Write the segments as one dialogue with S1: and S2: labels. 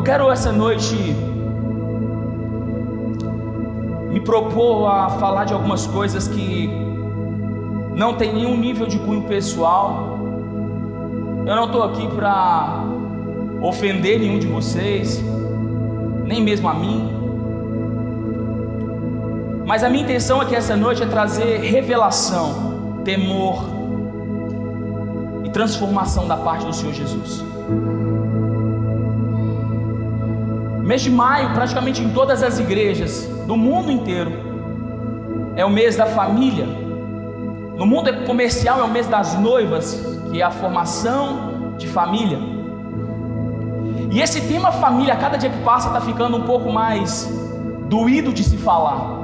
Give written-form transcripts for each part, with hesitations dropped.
S1: quero essa noite me propor a falar de algumas coisas que não tem nenhum nível de cunho pessoal. Eu não estou aqui para ofender nenhum de vocês, nem mesmo a mim. Mas a minha intenção aqui essa noite é trazer revelação, temor e transformação da parte do Senhor Jesus. Mês de maio, praticamente em todas as igrejas do mundo inteiro, é o mês da família. No mundo comercial é o mês das noivas, que é a formação de família. E esse tema família, a cada dia que passa, está ficando um pouco mais doído de se falar,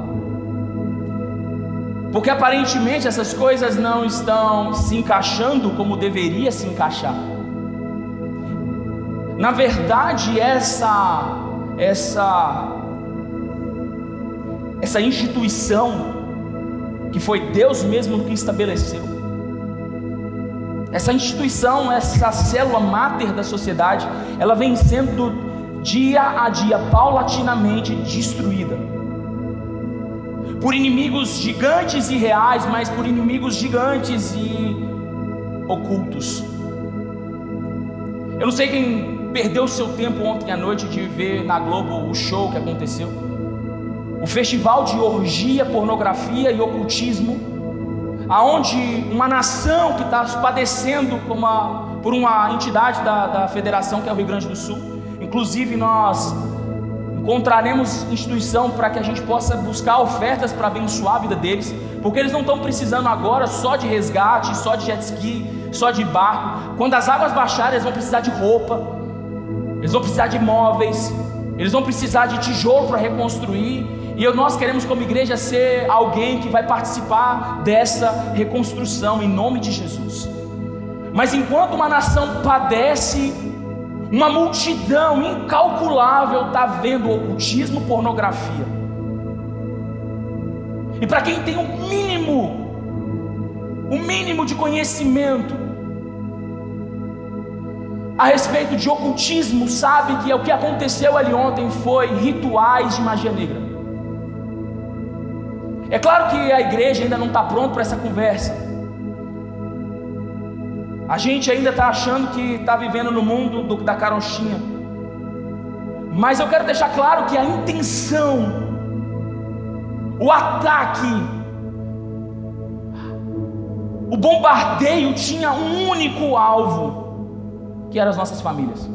S1: porque aparentemente essas coisas não estão se encaixando como deveria se encaixar. Na verdade, essa instituição que foi Deus mesmo que estabeleceu, essa instituição, essa célula máter da sociedade, ela vem sendo dia a dia, paulatinamente destruída por inimigos gigantes e reais, mas por inimigos gigantes e ocultos. Eu não sei quem perdeu o seu tempo ontem à noite de ver na Globo o show que aconteceu, o festival de orgia, pornografia e ocultismo, aonde uma nação que está padecendo por uma entidade da federação, que é o Rio Grande do Sul. Inclusive nós encontraremos instituição para que a gente possa buscar ofertas para abençoar a vida deles, porque eles não estão precisando agora só de resgate, só de jet ski, só de barco. Quando as águas baixarem, eles vão precisar de roupa, eles vão precisar de móveis, eles vão precisar de tijolo para reconstruir. E nós queremos, como igreja, ser alguém que vai participar dessa reconstrução em nome de Jesus. Mas enquanto uma nação padece, uma multidão incalculável está vendo ocultismo, pornografia. E para quem tem um mínimo de conhecimento a respeito de ocultismo, sabe que o que aconteceu ali ontem foi rituais de magia negra. É claro que a igreja ainda não está pronta para essa conversa. A gente ainda está achando que está vivendo no mundo da carochinha. Mas eu quero deixar claro que a intenção, o ataque, o bombardeio tinha um único alvo, que eram as nossas famílias.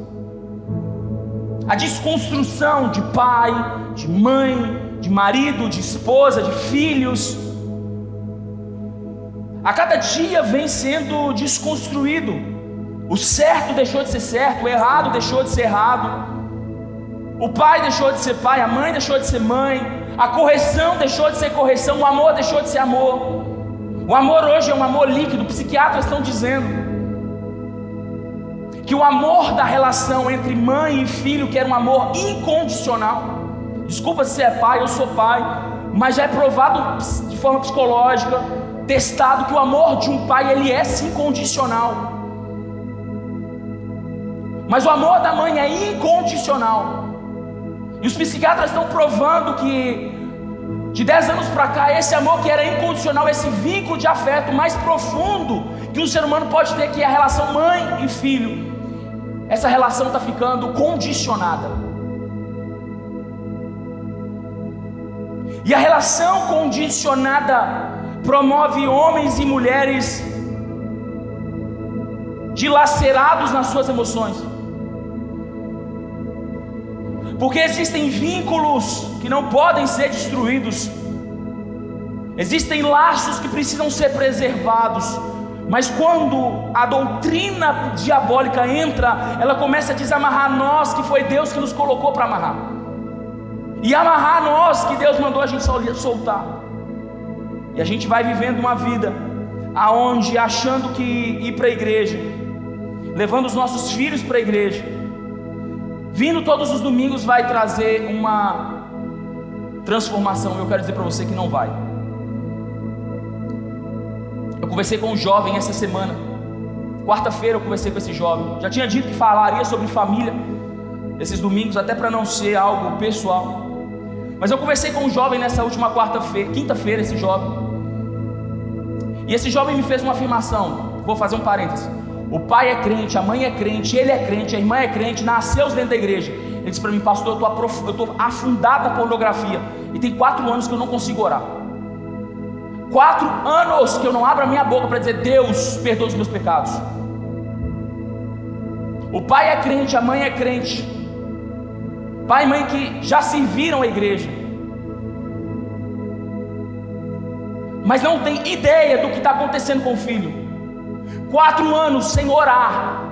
S1: A desconstrução de pai, de mãe, de marido, de esposa, de filhos. A cada dia vem sendo desconstruído. O certo deixou de ser certo, o errado deixou de ser errado, o pai deixou de ser pai, a mãe deixou de ser mãe, a correção deixou de ser correção, o amor deixou de ser amor. O amor hoje é um amor líquido. Psiquiatras estão dizendo que o amor da relação entre mãe e filho, que era um amor incondicional, desculpa se você é pai, eu sou pai, mas já é provado de forma psicológica, testado, que o amor de um pai, ele é sim condicional. Mas o amor da mãe é incondicional. E os psiquiatras estão provando que de 10 anos para cá, esse amor que era incondicional, esse vínculo de afeto mais profundo que um ser humano pode ter, que é a relação mãe e filho, essa relação está ficando condicionada. E a relação condicionada promove homens e mulheres dilacerados nas suas emoções, porque existem vínculos que não podem ser destruídos, existem laços que precisam ser preservados. Mas quando a doutrina diabólica entra, ela começa a desamarrar nós, que foi Deus que nos colocou para amarrar, e amarrar nós, que Deus mandou a gente soltar. E a gente vai vivendo uma vida aonde, achando que ir para a igreja, levando os nossos filhos para a igreja, vindo todos os domingos, vai trazer uma transformação. Eu quero dizer para você que não vai. Eu conversei com um jovem essa semana, quarta-feira eu conversei com esse jovem, já tinha dito que falaria sobre família. esses domingos, até para não ser algo pessoal. Mas eu conversei com um jovem nessa última quinta-feira, esse jovem. E esse jovem me fez uma afirmação. Vou fazer um parênteses. O pai é crente, a mãe é crente, ele é crente, a irmã é crente, nasceu dentro da igreja. Ele disse para mim: pastor, eu estou afundado na pornografia. E tem 4 anos que eu não consigo orar. 4 anos que eu não abro a minha boca para dizer: Deus, perdoa os meus pecados. O pai é crente, a mãe é crente. Pai e mãe que já serviram a igreja, mas não tem ideia do que está acontecendo com o filho. 4 anos sem orar,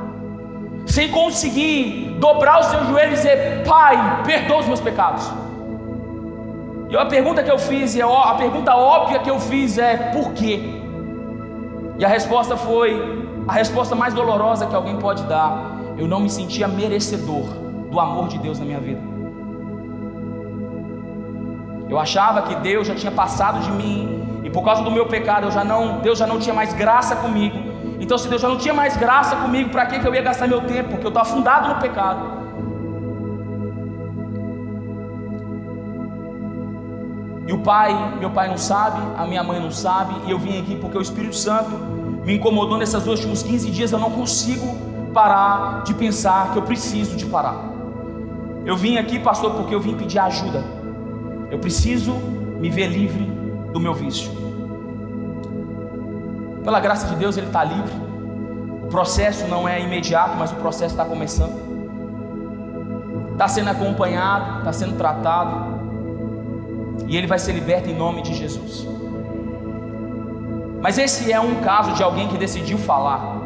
S1: sem conseguir dobrar os seus joelhos e dizer: pai, perdoa os meus pecados. E a pergunta que eu fiz, a pergunta óbvia que eu fiz é: por quê? E a resposta foi a resposta mais dolorosa que alguém pode dar: eu não me sentia merecedor do amor de Deus na minha vida. Eu achava que Deus já tinha passado de mim, e por causa do meu pecado Deus já não tinha mais graça comigo. Então, se Deus já não tinha mais graça comigo, para que eu ia gastar meu tempo? Porque eu estou afundado no pecado. E meu pai não sabe, a minha mãe não sabe, e eu vim aqui porque o Espírito Santo me incomodou nesses últimos 15 dias. Eu não consigo parar de pensar que eu preciso de parar. Eu vim aqui, pastor, porque eu vim pedir ajuda. Eu preciso me ver livre do meu vício. Pela graça de Deus, ele está livre. O processo não é imediato, mas o processo está começando. Está sendo acompanhado, está sendo tratado, e ele vai ser liberto em nome de Jesus. Mas esse é um caso de alguém que decidiu falar.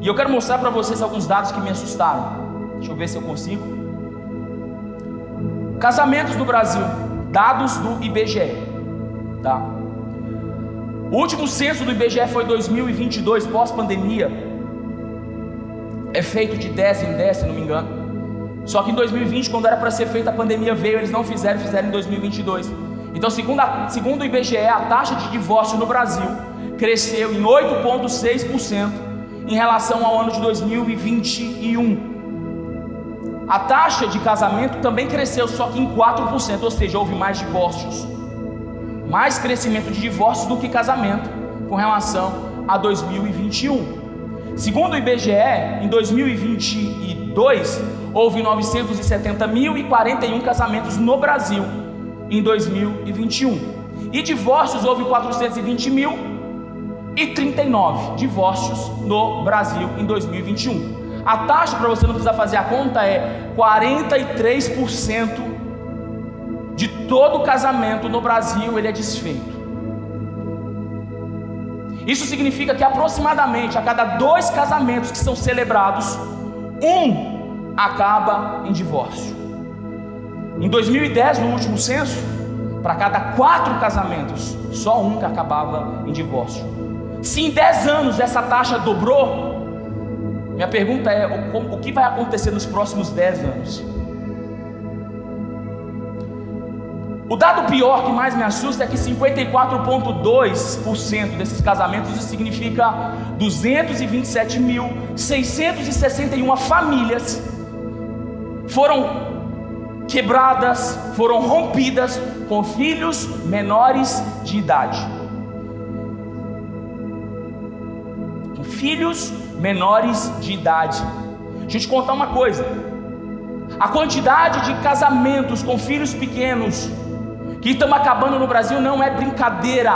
S1: E eu quero mostrar para vocês alguns dados que me assustaram. Deixa eu ver se eu consigo. Casamentos no Brasil, dados do IBGE, tá? O último censo do IBGE foi 2022, pós-pandemia. É feito de 10 em 10, se não me engano. Só que em 2020, quando era para ser feita, a pandemia veio, eles não fizeram em 2022. Então, segundo o IBGE, a taxa de divórcio no Brasil cresceu em 8,6% em relação ao ano de 2021. A taxa de casamento também cresceu, só que em 4%, ou seja, houve mais divórcios, mais crescimento de divórcios do que casamento com relação a 2021. Segundo o IBGE, em 2022 houve 970.041 casamentos no Brasil em 2021, e divórcios houve 420.039 divórcios no Brasil em 2021. A taxa, para você não precisar fazer a conta, é 43% de todo casamento no Brasil ele é desfeito. Isso significa que aproximadamente a cada 2 casamentos que são celebrados, 1 acaba em divórcio. Em 2010, no último censo, para cada 4 casamentos, só 1 que acabava em divórcio. Se em 10 anos essa taxa dobrou, minha pergunta é: o que vai acontecer nos próximos 10 anos? O dado pior que mais me assusta é que 54,2% desses casamentos, isso significa 227.661 famílias, foram quebradas, foram rompidas com filhos menores de idade. Com filhos menores de idade. Deixa eu te contar uma coisa: a quantidade de casamentos com filhos pequenos que estão acabando no Brasil não é brincadeira.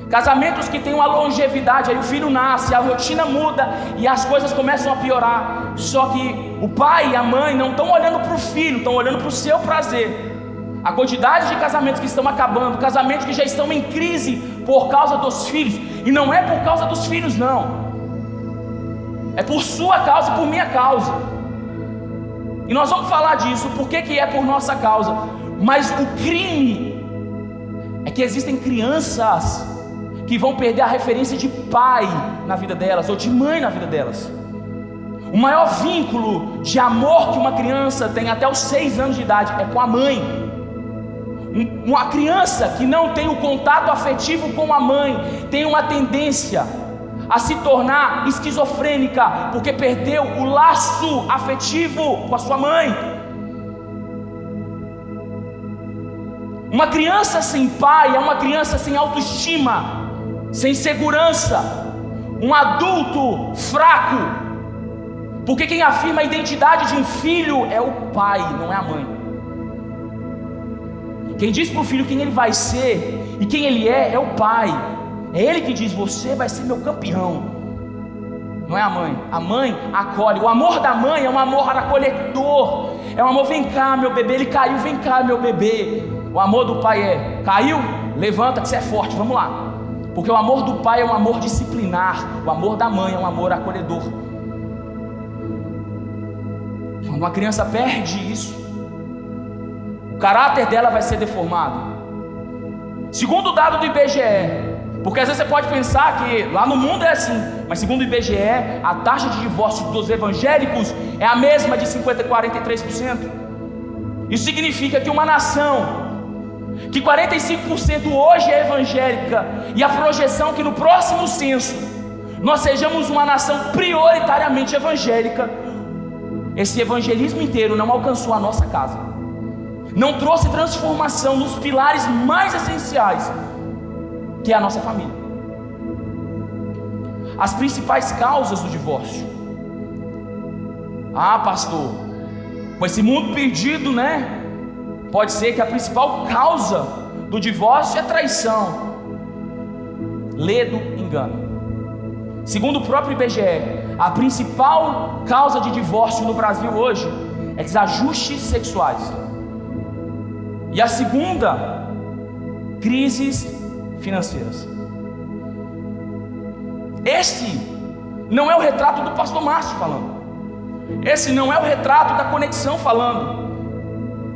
S1: Casamentos que têm uma longevidade, aí o filho nasce, a rotina muda e as coisas começam a piorar. Só que o pai e a mãe não estão olhando para o filho, estão olhando para o seu prazer. A quantidade de casamentos que estão acabando, casamentos que já estão em crise por causa dos filhos, e não é por causa dos filhos, não, é por sua causa e por minha causa. E nós vamos falar disso, por que é por nossa causa. Mas o crime é que existem crianças que vão perder a referência de pai na vida delas, ou de mãe na vida delas. O maior vínculo de amor que uma criança tem até os 6 anos de idade é com a mãe. Uma criança que não tem o contato afetivo com a mãe tem uma tendência a se tornar esquizofrênica, porque perdeu o laço afetivo com a sua mãe. Uma criança sem pai é uma criança sem autoestima, sem segurança, um adulto fraco, porque quem afirma a identidade de um filho é o pai, não é a mãe. Quem diz para o filho quem ele vai ser e quem ele é o pai. É ele que diz: você vai ser meu campeão, não é a mãe. A mãe acolhe. O amor da mãe é um amor acolhedor, é um amor: vem cá meu bebê, ele caiu, vem cá meu bebê. O amor do pai é: caiu, levanta que você é forte, vamos lá. Porque o amor do pai é um amor disciplinar, o amor da mãe é um amor acolhedor. Quando uma criança perde isso, o caráter dela vai ser deformado. Segundo o dado do IBGE, porque às vezes você pode pensar que lá no mundo é assim, mas segundo o IBGE, a taxa de divórcio dos evangélicos é a mesma de 50% e 43%. Isso significa que uma nação que 45% hoje é evangélica, e a projeção que no próximo censo nós sejamos uma nação prioritariamente evangélica, esse evangelismo inteiro não alcançou a nossa casa, não trouxe transformação nos pilares mais essenciais, que é a nossa família. As principais causas do divórcio: pastor, com esse mundo perdido, né? Pode ser que a principal causa do divórcio é traição, ledo, engano. Segundo o próprio IBGE, a principal causa de divórcio no Brasil hoje é desajustes sexuais. E a segunda, crises financeiras. Esse não é o retrato do pastor Márcio falando. Esse não é o retrato da Conexão falando.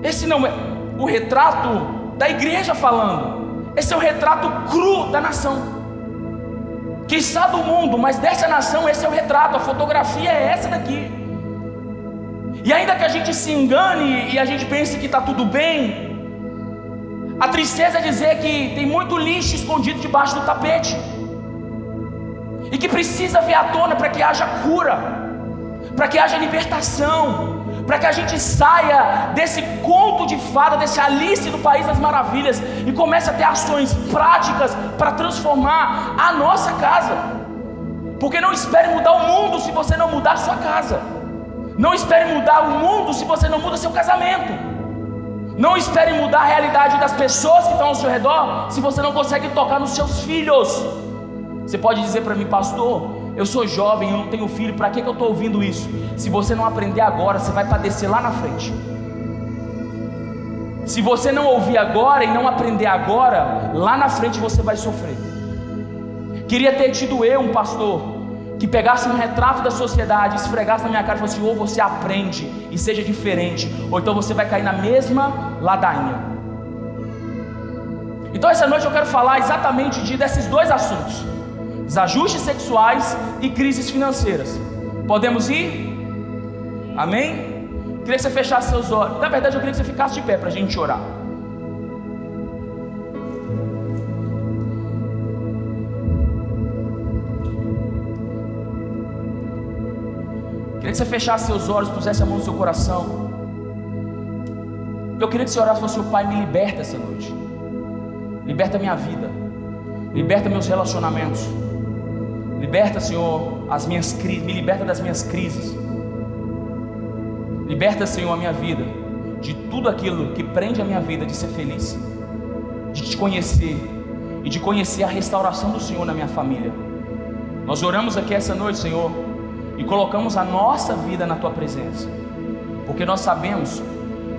S1: Esse não é o retrato da igreja falando. Esse é o retrato cru da nação, quiçá do mundo, mas dessa nação esse é o retrato. A fotografia é essa daqui. E ainda que a gente se engane e a gente pense que está tudo bem, a tristeza é dizer que tem muito lixo escondido debaixo do tapete, e que precisa vir à tona para que haja cura, para que haja libertação, para que a gente saia desse conto de fada, desse Alice do País das Maravilhas, e comece a ter ações práticas para transformar a nossa casa. Porque não espere mudar o mundo se você não mudar a sua casa. Não espere mudar o mundo se você não muda seu casamento. Não espere mudar a realidade das pessoas que estão ao seu redor se você não consegue tocar nos seus filhos. Você pode dizer para mim: pastor, eu sou jovem, eu não tenho filho, para que eu estou ouvindo isso? Se você não aprender agora, você vai padecer lá na frente. Se você não ouvir agora e não aprender agora, lá na frente você vai sofrer. Queria ter tido um pastor que pegasse um retrato da sociedade, esfregasse na minha cara e falasse: ou você aprende e seja diferente, ou então você vai cair na mesma ladainha. Então essa noite eu quero falar exatamente desses dois assuntos: desajustes sexuais e crises financeiras. Podemos ir? Amém? Queria que você fechasse seus olhos. Na verdade eu queria que você ficasse de pé para a gente orar. Queria que você fechasse seus olhos, pusesse a mão no seu coração. Eu queria que você orasse e falasse: Pai, me liberta essa noite. Liberta minha vida. Liberta meus relacionamentos. Liberta, Senhor, as minhas crises. Me liberta das minhas crises. Liberta, Senhor, a minha vida de tudo aquilo que prende a minha vida de ser feliz, de te conhecer e de conhecer a restauração do Senhor na minha família. Nós oramos aqui essa noite, Senhor, e colocamos a nossa vida na Tua presença, porque nós sabemos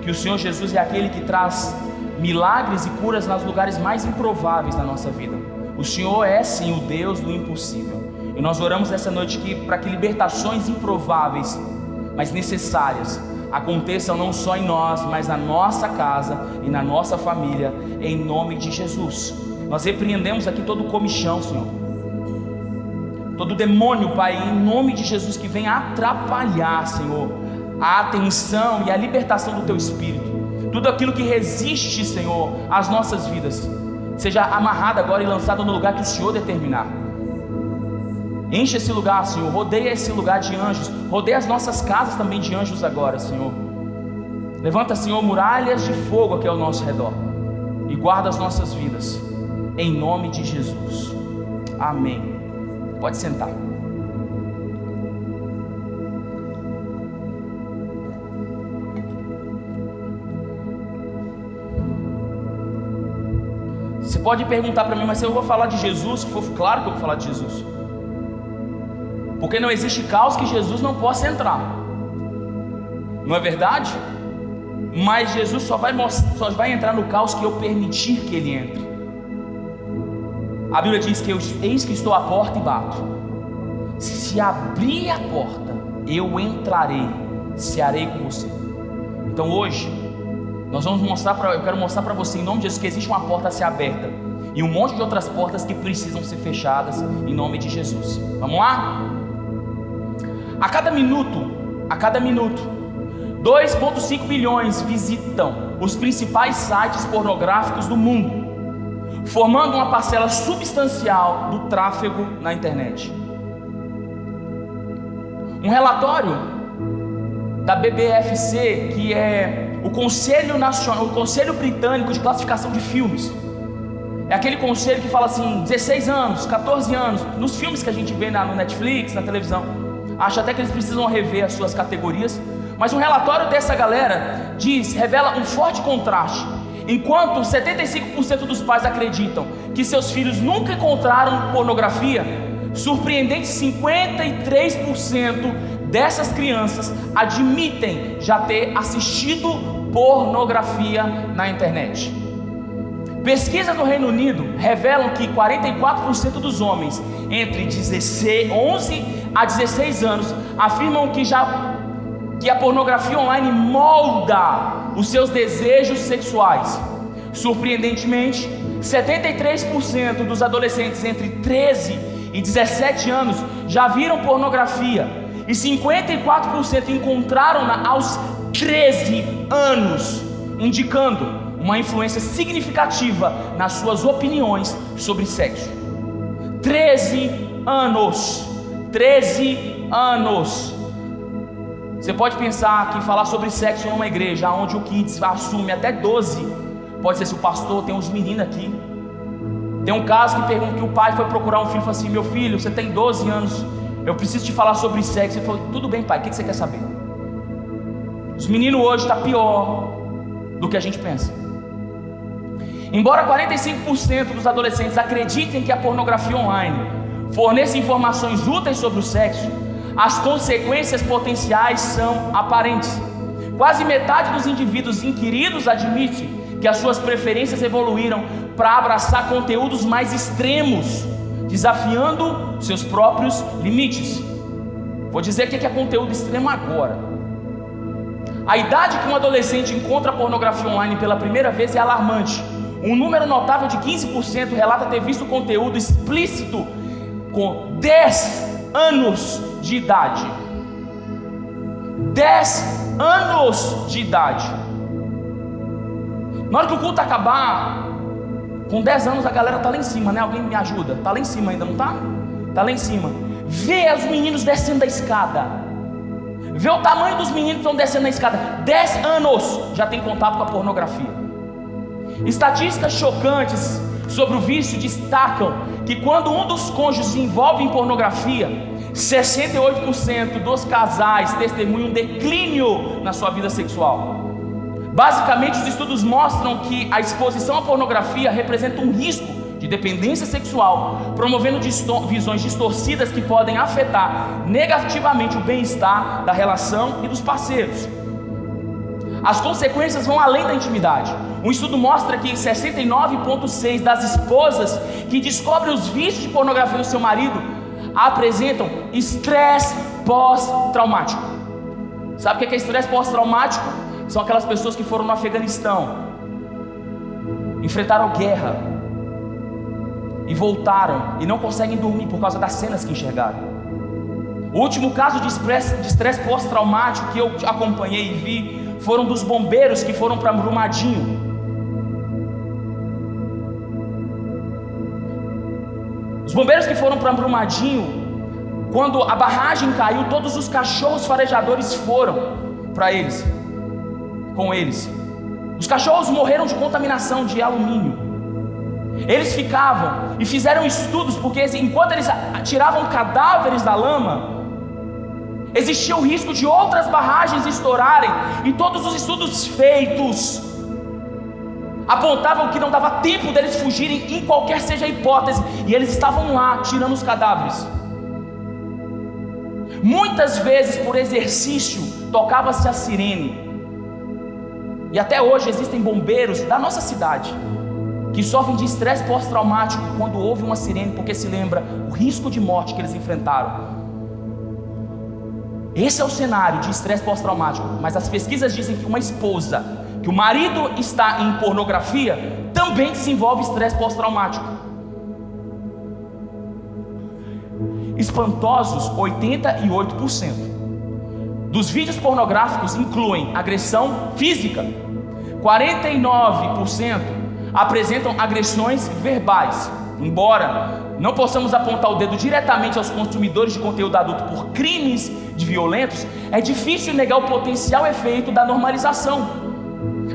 S1: que o Senhor Jesus é aquele que traz milagres e curas nos lugares mais improváveis da nossa vida. O Senhor é sim o Deus do impossível, e nós oramos essa noite aqui para que libertações improváveis, mas necessárias, aconteçam não só em nós, mas na nossa casa e na nossa família, em nome de Jesus. Nós repreendemos aqui todo comichão, Senhor, todo demônio, Pai, em nome de Jesus, que vem atrapalhar, Senhor, a atenção e a libertação do Teu Espírito. Tudo aquilo que resiste, Senhor, às nossas vidas, seja amarrado agora e lançado no lugar que o Senhor determinar. Enche esse lugar, Senhor. Rodeia esse lugar de anjos. Rodeia as nossas casas também de anjos agora, Senhor. Levanta, Senhor, muralhas de fogo aqui ao nosso redor e guarda as nossas vidas, em nome de Jesus. Amém. Pode sentar. Você pode perguntar para mim, mas se eu vou falar de Jesus, se for claro que eu vou falar de Jesus, porque não existe caos que Jesus não possa entrar, não é verdade? Mas Jesus só vai entrar no caos que eu permitir que Ele entre. A Bíblia diz que eis que estou à porta e bato. Se abrir a porta, eu entrarei, cearei com você. Então hoje eu quero mostrar para você, em nome de Jesus, que existe uma porta a ser aberta e um monte de outras portas que precisam ser fechadas, em nome de Jesus. Vamos lá? A cada minuto 2,5 bilhões visitam os principais sites pornográficos do mundo, formando uma parcela substancial do tráfego na internet. Um relatório da BBFC, que é o Conselho Britânico de Classificação de Filmes, é aquele conselho que fala assim, 16 anos, 14 anos, nos filmes que a gente vê no Netflix, na televisão, acho até que eles precisam rever as suas categorias, mas um relatório dessa galera revela um forte contraste. Enquanto 75% dos pais acreditam que seus filhos nunca encontraram pornografia, surpreendente 53% dessas crianças admitem já ter assistido pornografia na internet. Pesquisas no Reino Unido revelam que 44% dos homens entre 11 a 16 anos afirmam que a pornografia online molda os seus desejos sexuais. Surpreendentemente, 73% dos adolescentes entre 13 e 17 anos já viram pornografia e 54% encontraram-na aos 13 anos, indicando uma influência significativa nas suas opiniões sobre sexo. 13 anos. Você pode pensar que falar sobre sexo numa igreja onde o kids assume até 12, pode ser se o pastor tem uns meninos aqui. Tem um caso que pergunta que o pai foi procurar um filho e falou assim: meu filho, você tem 12 anos, eu preciso te falar sobre sexo. Ele falou: tudo bem, pai, o que você quer saber? Os meninos hoje estão pior do que a gente pensa. Embora 45% dos adolescentes acreditem que a pornografia online forneça informações úteis sobre o sexo, as consequências potenciais são aparentes. Quase metade dos indivíduos inquiridos admite que as suas preferências evoluíram para abraçar conteúdos mais extremos, desafiando seus próprios limites. Vou dizer o que é conteúdo extremo agora. A idade que um adolescente encontra a pornografia online pela primeira vez é alarmante. Um número notável de 15% relata ter visto conteúdo explícito com 10 anos de idade. 10 anos de idade. Na hora que o culto acabar, com 10 anos a galera tá lá em cima, né? Alguém me ajuda? Tá lá em cima ainda, não tá? Tá lá em cima. Vê os meninos descendo da escada. Vê o tamanho dos meninos que estão descendo na escada. 10 anos já tem contato com a pornografia. Estatísticas chocantes sobre o vício destacam que quando um dos cônjuges se envolve em pornografia, 68% dos casais testemunham um declínio na sua vida sexual. Basicamente, os estudos mostram que a exposição à pornografia representa um risco de dependência sexual, promovendo visões distorcidas que podem afetar negativamente o bem-estar da relação e dos parceiros. As consequências vão além da intimidade. Um estudo mostra que 69,6% das esposas que descobrem os vícios de pornografia do seu marido apresentam estresse pós-traumático. Sabe o que é estresse pós-traumático? São aquelas pessoas que foram no Afeganistão, enfrentaram guerra e voltaram e não conseguem dormir por causa das cenas que enxergaram. O último caso de estresse pós-traumático que eu acompanhei e vi foram dos bombeiros que foram para Brumadinho. Os bombeiros que foram para Brumadinho quando a barragem caiu, todos os cachorros farejadores foram para eles, com eles. Os cachorros morreram de contaminação de alumínio. Eles ficavam e fizeram estudos, porque enquanto eles tiravam cadáveres da lama, existia o risco de outras barragens estourarem, e todos os estudos feitos apontavam que não dava tempo deles fugirem em qualquer seja a hipótese, e eles estavam lá tirando os cadáveres. Muitas vezes, por exercício, tocava-se a sirene, e até hoje existem bombeiros da nossa cidade que sofrem de estresse pós-traumático quando ouve uma sirene, porque se lembra o risco de morte que eles enfrentaram. Esse é o cenário de estresse pós-traumático. Mas as pesquisas dizem que uma esposa, que o marido está em pornografia, também desenvolve estresse pós-traumático. Espantosos 88% dos vídeos pornográficos incluem agressão física. 49% apresentam agressões verbais. Embora não possamos apontar o dedo diretamente aos consumidores de conteúdo adulto por crimes de violentos, é difícil negar o potencial efeito da normalização.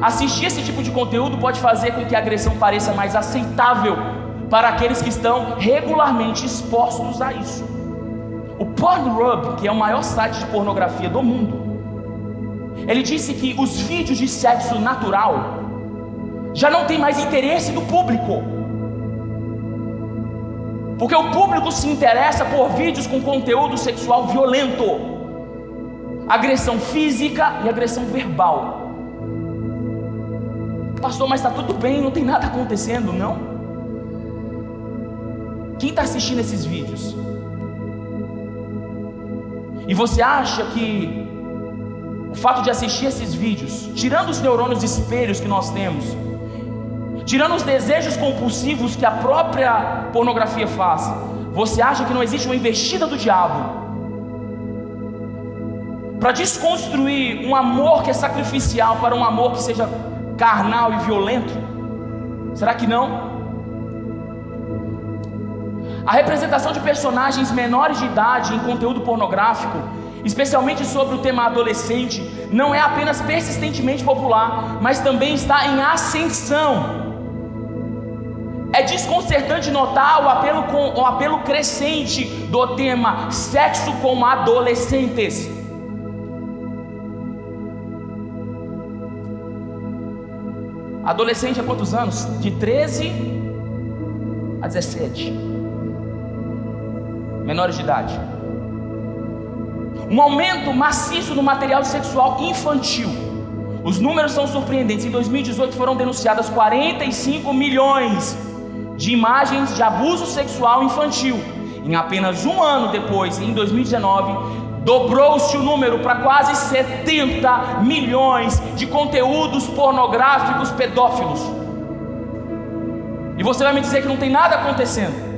S1: Assistir esse tipo de conteúdo pode fazer com que a agressão pareça mais aceitável para aqueles que estão regularmente expostos a isso. O Pornhub, que é o maior site de pornografia do mundo, ele disse que os vídeos de sexo natural já não tem mais interesse do público, porque o público se interessa por vídeos com conteúdo sexual violento, agressão física e agressão verbal. Pastor, mas está tudo bem, não tem nada acontecendo, não? Quem está assistindo esses vídeos? E você acha que o fato de assistir esses vídeos, tirando os neurônios espelhos que nós temos, tirando os desejos compulsivos que a própria pornografia faz, você acha que não existe uma investida do diabo para desconstruir um amor que é sacrificial para um amor que seja carnal e violento? Será que não? A representação de personagens menores de idade em conteúdo pornográfico, especialmente sobre o tema adolescente, não é apenas persistentemente popular, mas também está em ascensão. É desconcertante notar o apelo crescente do tema sexo com adolescentes. Adolescente há quantos anos? De 13 a 17. Menores de idade. Um aumento maciço no material sexual infantil. Os números são surpreendentes. Em 2018 foram denunciadas 45 milhões de imagens de abuso sexual infantil. Em apenas um ano depois, em 2019, dobrou-se o número para quase 70 milhões de conteúdos pornográficos pedófilos. E você vai me dizer que não tem nada acontecendo?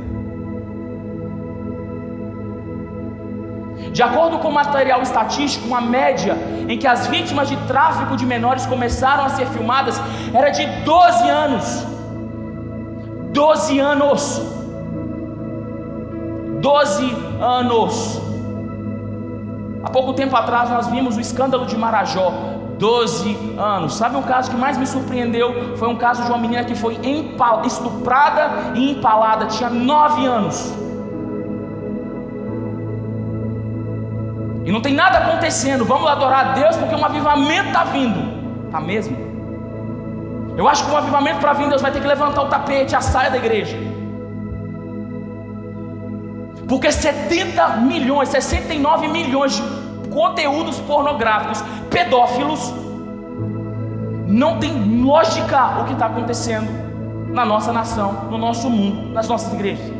S1: De acordo com o material estatístico, uma média em que as vítimas de tráfico de menores começaram a ser filmadas era de 12 anos. 12 anos. 12 anos. Há pouco tempo atrás nós vimos o escândalo de Marajó. 12 anos. Sabe um caso que mais me surpreendeu? Foi um caso de uma menina que foi estuprada e empalada. Tinha 9 anos. E não tem nada acontecendo. Vamos adorar a Deus porque um avivamento está vindo. Está mesmo? Eu acho que um avivamento para vir, Deus vai ter que levantar o tapete, a saia da igreja. Porque 70 milhões, 69 milhões de conteúdos pornográficos, pedófilos, não tem lógica o que está acontecendo na nossa nação, no nosso mundo, nas nossas igrejas.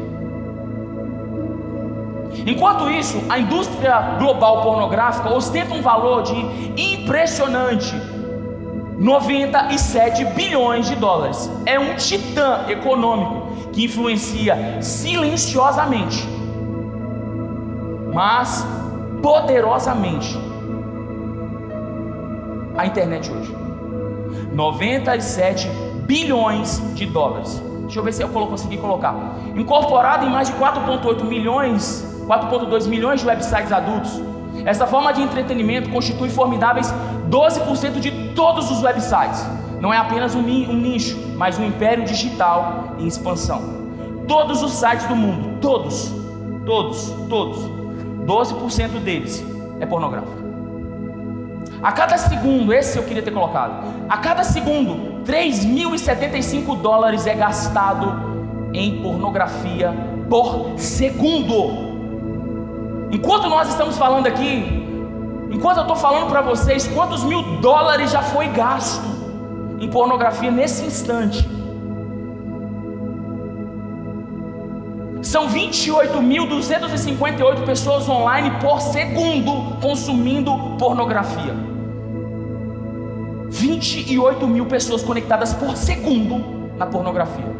S1: Enquanto isso, a indústria global pornográfica ostenta um valor de impressionante 97 bilhões de dólares. É um titã econômico que influencia silenciosamente, mas poderosamente, a internet hoje. 97 bilhões de dólares. Deixa eu ver se eu consegui colocar. Incorporado em mais de 4,8 milhões 4,2 milhões de websites adultos. Essa forma de entretenimento constitui formidáveis 12% de todos os websites. Não é apenas um nicho, mas um império digital em expansão. Todos os sites do mundo, todos, 12% deles é pornográfico. A cada segundo, esse eu queria ter colocado, a cada segundo, $3.075 é gastado em pornografia por segundo. Enquanto nós estamos falando aqui, enquanto eu estou falando para vocês, quantos $1.000 já foi gasto em pornografia nesse instante? São 28.258 pessoas online por segundo consumindo pornografia. 28 mil pessoas conectadas por segundo na pornografia.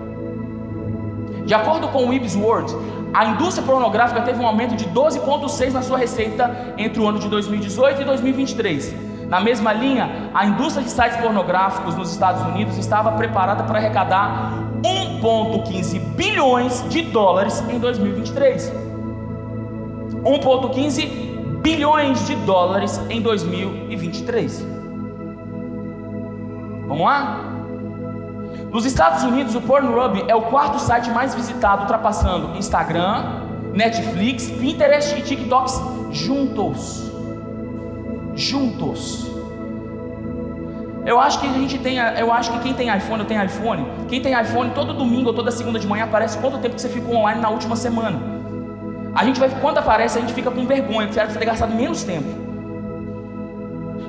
S1: De acordo com o Ibis World, a indústria pornográfica teve um aumento de 12,6% na sua receita entre o ano de 2018 e 2023. Na mesma linha, a indústria de sites pornográficos nos Estados Unidos estava preparada para arrecadar 1,15 bilhões de dólares em 2023. 1,15 bilhões de dólares em 2023. Vamos lá? Nos Estados Unidos, o Pornhub é o quarto site mais visitado, ultrapassando Instagram, Netflix, Pinterest e TikTok juntos. Eu acho que quem tem iPhone, eu tenho iPhone. Quem tem iPhone, todo domingo ou toda segunda de manhã aparece quanto tempo que você ficou online na última semana. Quando aparece, a gente fica com vergonha, porque você ter gastado menos tempo.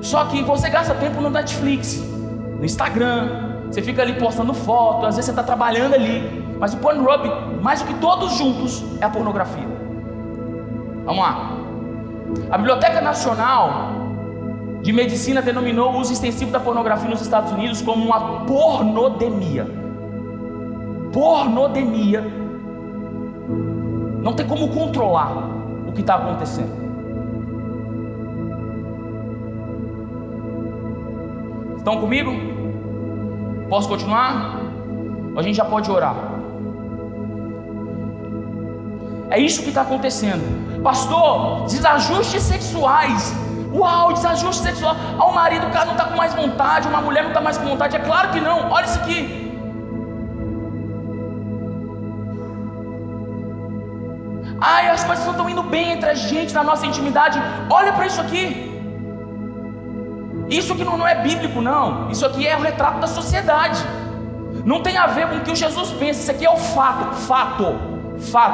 S1: Só que você gasta tempo no Netflix, no Instagram. Você fica ali postando foto, às vezes você está trabalhando ali. Mas o Pornhub, mais do que todos juntos, é a pornografia. Vamos lá. A Biblioteca Nacional de Medicina denominou o uso extensivo da pornografia nos Estados Unidos como uma pornodemia. Pornodemia. Não tem como controlar o que está acontecendo. Estão comigo? Posso continuar? Ou a gente já pode orar? É isso que está acontecendo. Pastor, desajustes sexuais. Uau, desajuste sexual. O marido, o cara não está com mais vontade, uma mulher não está mais com vontade. É claro que não, olha isso aqui. Ai, as coisas não estão indo bem entre a gente, na nossa intimidade. Olha para isso aqui. Isso aqui não é bíblico, não. Isso aqui é o retrato da sociedade. Não tem a ver com o que o Jesus pensa. Isso aqui é o fato,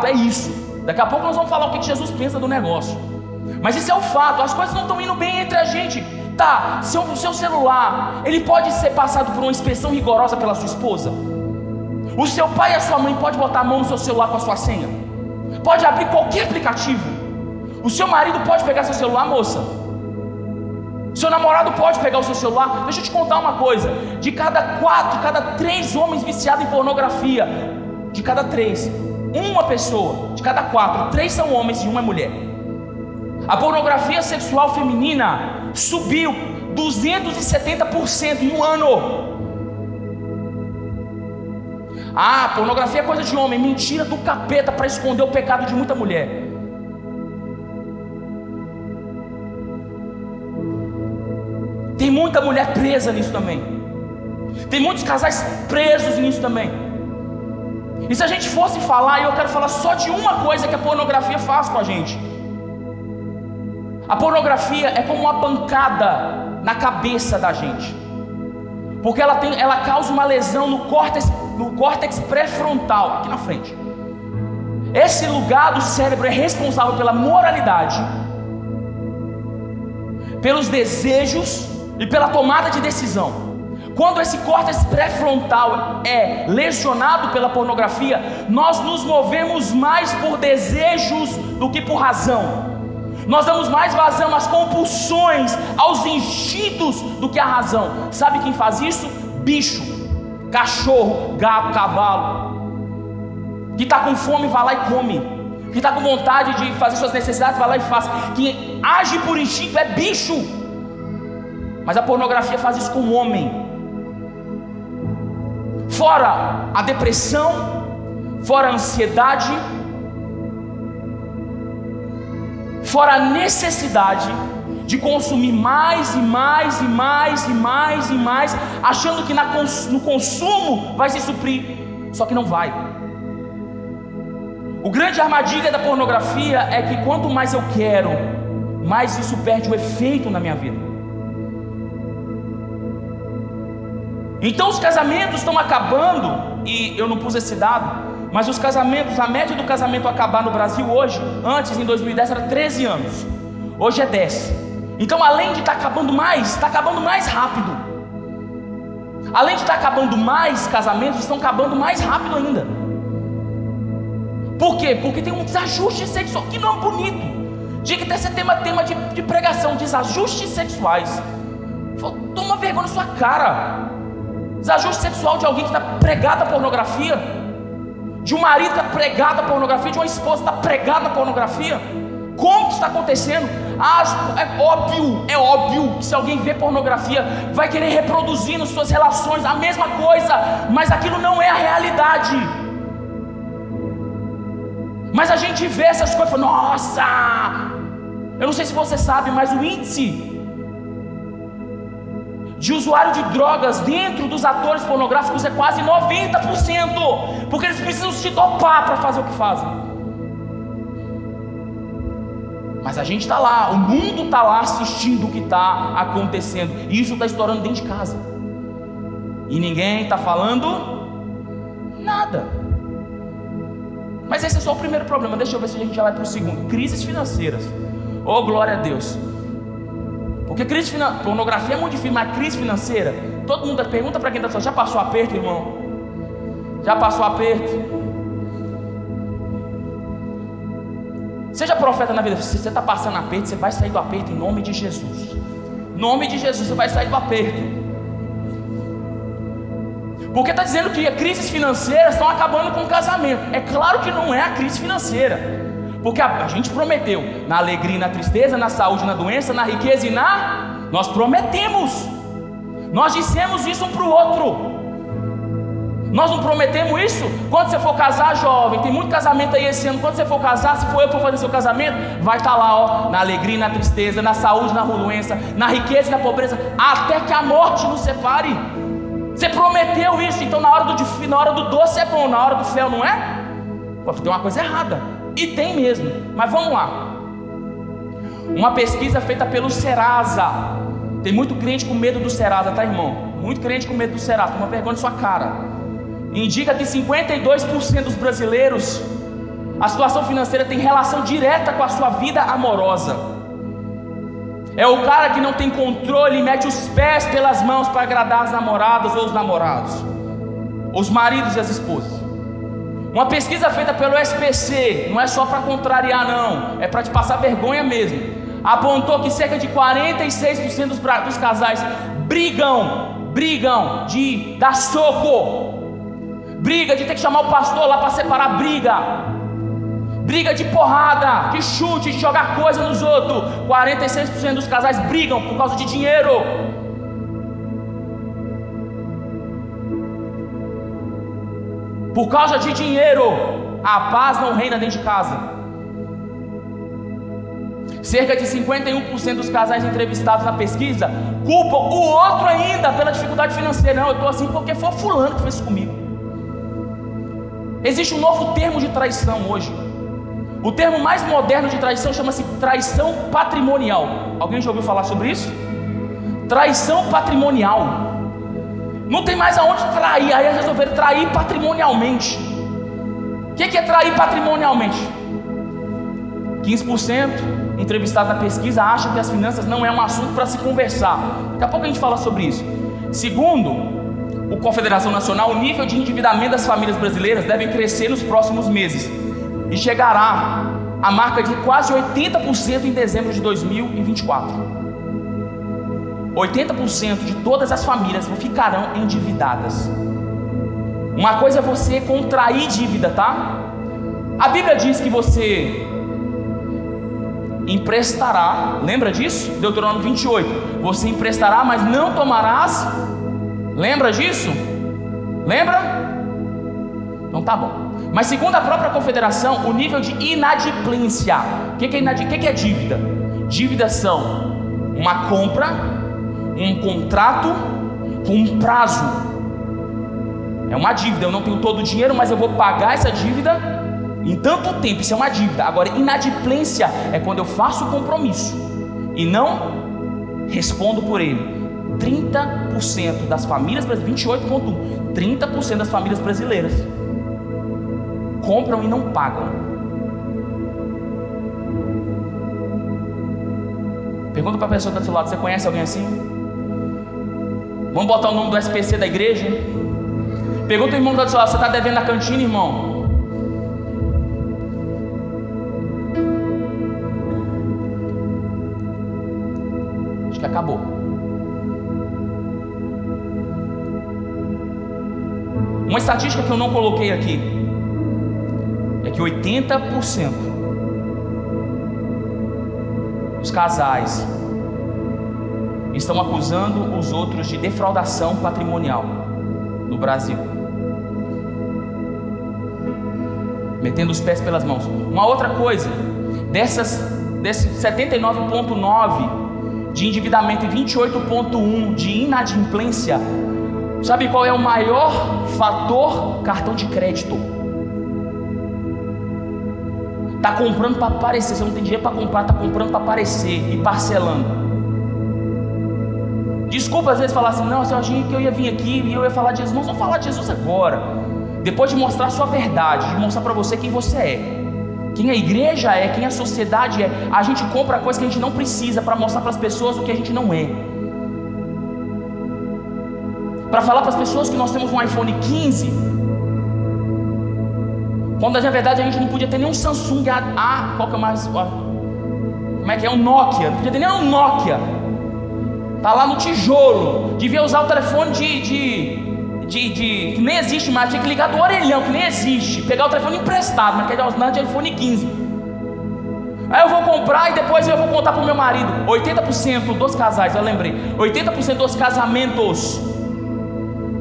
S1: é isso. Daqui a pouco nós vamos falar o que Jesus pensa do negócio. Mas isso é o fato. As coisas não estão indo bem entre a gente. Tá, o seu celular, ele pode ser passado por uma inspeção rigorosa pela sua esposa. O seu pai e a sua mãe pode botar a mão no seu celular com a sua senha. Pode abrir qualquer aplicativo. O seu marido pode pegar seu celular, moça. Seu namorado pode pegar o seu celular. Deixa eu te contar uma coisa. De cada 3 homens viciados em pornografia, de cada 3, uma pessoa, de cada 4, 3 são homens e uma é mulher. A pornografia sexual feminina subiu 270% em um ano. Ah, pornografia é coisa de homem. Mentira do capeta para esconder o pecado de muita mulher. Tem muita mulher presa nisso também. Tem muitos casais presos nisso também. E se a gente fosse falar, e eu quero falar só de uma coisa que a pornografia faz com a gente. A pornografia é como uma pancada na cabeça da gente. Porque ela causa uma lesão no córtex pré-frontal, aqui na frente. Esse lugar do cérebro é responsável pela moralidade, pelos desejos e pela tomada de decisão. Quando esse córtex pré-frontal é lesionado pela pornografia, nós nos movemos mais por desejos do que por razão. Nós damos mais vazão às compulsões, aos instintos do que à razão. Sabe quem faz isso? Bicho, cachorro, gato, cavalo. Que está com fome vai lá e come. Que está com vontade de fazer suas necessidades vai lá e faz. Quem age por instinto é bicho. Mas a pornografia faz isso com o homem. Fora a depressão, fora a ansiedade, fora a necessidade de consumir mais e mais e mais e mais e mais, achando que no consumo vai se suprir, só que não vai. O grande armadilha da pornografia é que quanto mais eu quero, mais isso perde o efeito na minha vida. Então os casamentos estão acabando, e eu não pus esse dado, mas os casamentos, a média do casamento acabar no Brasil hoje, antes em 2010 era 13 anos, hoje é 10. Então além de estar acabando mais, está acabando mais rápido. Além de estar acabando mais casamentos, estão acabando mais rápido ainda. Por quê? Porque tem um desajuste sexual que não é bonito. Tinha que ter esse tema de pregação, desajustes sexuais. Toma vergonha na sua cara. Desajuste sexual de alguém que está pregado à pornografia, de um marido que está pregado à pornografia, de uma esposa que está pregada à pornografia. Como que está acontecendo? É óbvio que se alguém vê pornografia, vai querer reproduzir nas suas relações a mesma coisa, mas aquilo não é a realidade. Mas a gente vê essas coisas e fala, nossa! Eu não sei se você sabe, mas o índice de usuário de drogas dentro dos atores pornográficos é quase 90%, porque eles precisam se dopar para fazer o que fazem. Mas a gente está lá, o mundo está lá assistindo o que está acontecendo, e isso está estourando dentro de casa, e ninguém está falando nada. Mas esse é só o primeiro problema. Deixa eu ver se a gente já vai para o segundo. Crises financeiras. Oh, glória a Deus. Porque pornografia é muito difícil, mas crise financeira, todo mundo pergunta para quem está falando, já passou aperto, irmão? Já passou aperto? Seja profeta na vida. Se você está passando aperto, você vai sair do aperto em nome de Jesus. Em nome de Jesus você vai sair do aperto. Porque está dizendo que crises financeiras estão acabando com o casamento. É claro que não é a crise financeira, porque a gente prometeu na alegria e na tristeza, na saúde e na doença, na riqueza e nós prometemos. Nós dissemos isso um para o outro. Nós não prometemos isso? Quando você for casar, jovem, tem muito casamento aí esse ano. Quando você for casar, se for eu para fazer seu casamento, vai estar lá, ó, na alegria e na tristeza, na saúde e na doença, na riqueza e na pobreza, até que a morte nos separe. Você prometeu isso, então na hora do doce é bom, na hora do fel não é? Pô, tem uma coisa errada. E tem mesmo, mas vamos lá. Uma pesquisa feita pelo Serasa. Tem muito crente com medo do Serasa, tá, irmão? Muito crente com medo do Serasa, toma vergonha na sua cara. Indica que 52% dos brasileiros, a situação financeira tem relação direta com a sua vida amorosa. É o cara que não tem controle e mete os pés pelas mãos para agradar as namoradas ou os namorados, os maridos e as esposas. Uma pesquisa feita pelo SPC, não é só para contrariar não, é para te passar vergonha mesmo, apontou que cerca de 46% dos casais brigam de dar soco, briga de ter que chamar o pastor lá para separar briga de porrada, de chute, de jogar coisa nos outros. 46% dos casais brigam por causa de dinheiro. Por causa de dinheiro, a paz não reina dentro de casa. Cerca de 51% dos casais entrevistados na pesquisa culpam o outro ainda pela dificuldade financeira. Não, eu estou assim porque foi fulano que fez isso comigo. Existe um novo termo de traição hoje. O termo mais moderno de traição chama-se traição patrimonial. Alguém já ouviu falar sobre isso? Traição patrimonial. Não tem mais aonde trair, aí resolveram trair patrimonialmente. O que é trair patrimonialmente? 15% entrevistados na pesquisa acham que as finanças não é um assunto para se conversar. Daqui a pouco a gente fala sobre isso. Segundo o Confederação Nacional, o nível de endividamento das famílias brasileiras deve crescer nos próximos meses e chegará à marca de quase 80% em dezembro de 2024. 80% de todas as famílias ficarão endividadas. Uma coisa é você contrair dívida, tá? A Bíblia diz que você emprestará, lembra disso? Deuteronômio 28. Você emprestará, mas não tomarás. Lembra disso? Lembra? Então tá bom. Mas segundo a própria confederação, o nível de inadimplência, o que é dívida? Dívidas são uma compra, um contrato com um prazo. É uma dívida, eu não tenho todo o dinheiro, mas eu vou pagar essa dívida em tanto tempo, isso é uma dívida. Agora, inadimplência é quando eu faço o compromisso e não respondo por ele. 30% das famílias brasileiras, 28,1%, 30% das famílias brasileiras compram e não pagam. Pergunta para a pessoa que está do seu lado: você conhece alguém assim? Vamos botar o nome do SPC da igreja? Pergunta ao irmão que está do seu lado: você está devendo na cantina, irmão? Acho que acabou. Uma estatística que eu não coloquei aqui é que 80% dos casais estão acusando os outros de defraudação patrimonial no Brasil, metendo os pés pelas mãos. Uma outra coisa, desses 79,9% de endividamento e 28,1% de inadimplência, sabe qual é o maior fator? Cartão de crédito. Está comprando para aparecer. Você não tem dinheiro para comprar, está comprando para aparecer e parcelando. Desculpa às vezes falar assim: não, eu achei que eu ia vir aqui e eu ia falar de Jesus. Não, vamos falar de Jesus agora, depois de mostrar a sua verdade, de mostrar para você quem você é, quem a igreja é, quem a sociedade é. A gente compra coisa que a gente não precisa para mostrar para as pessoas o que a gente não é, para falar para as pessoas que nós temos um iPhone 15, quando na verdade a gente não podia ter nem um Samsung qual que é mais? Como é que é? Um Nokia. Não podia ter nem um Nokia. Tá lá no tijolo. Devia usar o telefone que nem existe mais. Tinha que ligar do orelhão, que nem existe. Pegar o telefone emprestado, mas quer usar de iPhone 15. Aí eu vou comprar e depois eu vou contar pro meu marido. 80% dos casais, eu lembrei, 80% dos casamentos,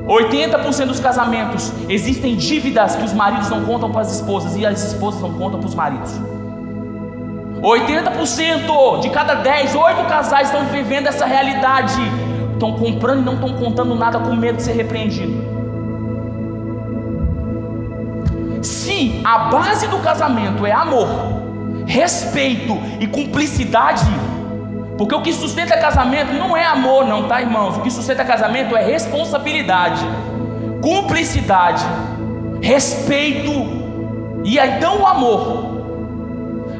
S1: 80% dos casamentos, existem dívidas que os maridos não contam para as esposas e as esposas não contam para os maridos. 80% de cada 10, 8 casais estão vivendo essa realidade. Estão comprando e não estão contando nada, com medo de ser repreendido. Se a base do casamento é amor, respeito e cumplicidade, porque o que sustenta casamento não é amor não, tá, irmãos? O que sustenta casamento é responsabilidade, cumplicidade, respeito e então o amor.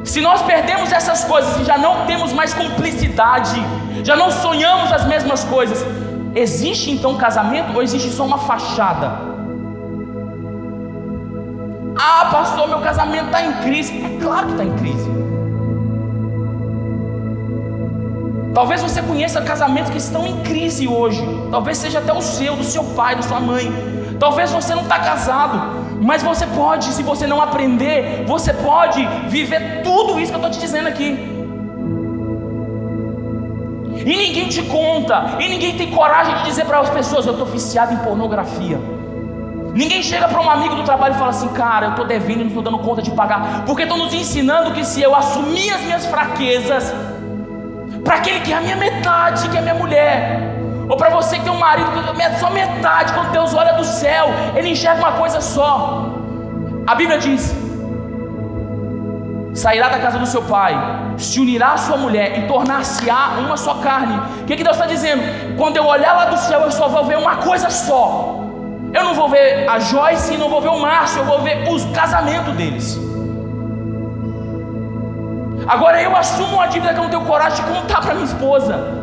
S1: Se nós perdemos essas coisas e já não temos mais cumplicidade, já não sonhamos as mesmas coisas, existe então casamento ou existe só uma fachada? Ah, pastor, meu casamento está em crise. É claro que está em crise. Talvez você conheça casamentos que estão em crise hoje. Talvez seja até o seu, do seu pai, da sua mãe. Talvez você não está casado, mas você pode, se você não aprender, você pode viver tudo isso que eu estou te dizendo aqui. E ninguém te conta, e ninguém tem coragem de dizer para as pessoas: eu estou viciado em pornografia. Ninguém chega para um amigo do trabalho e fala assim: cara, eu estou devendo e não estou dando conta de pagar. Porque estão nos ensinando que se eu assumir as minhas fraquezas para aquele que é a minha metade, que é a minha mulher, ou para você que tem um marido que é só metade, quando Deus olha do céu, Ele enxerga uma coisa só. A Bíblia diz: sairá da casa do seu pai, se unirá à sua mulher e tornar-se-á uma só carne. O que Deus está dizendo? Quando eu olhar lá do céu, eu só vou ver uma coisa só. Eu não vou ver a Joyce, não vou ver o Márcio, eu vou ver o casamento deles. Agora eu assumo uma dívida que eu não tenho coragem de contar para minha esposa.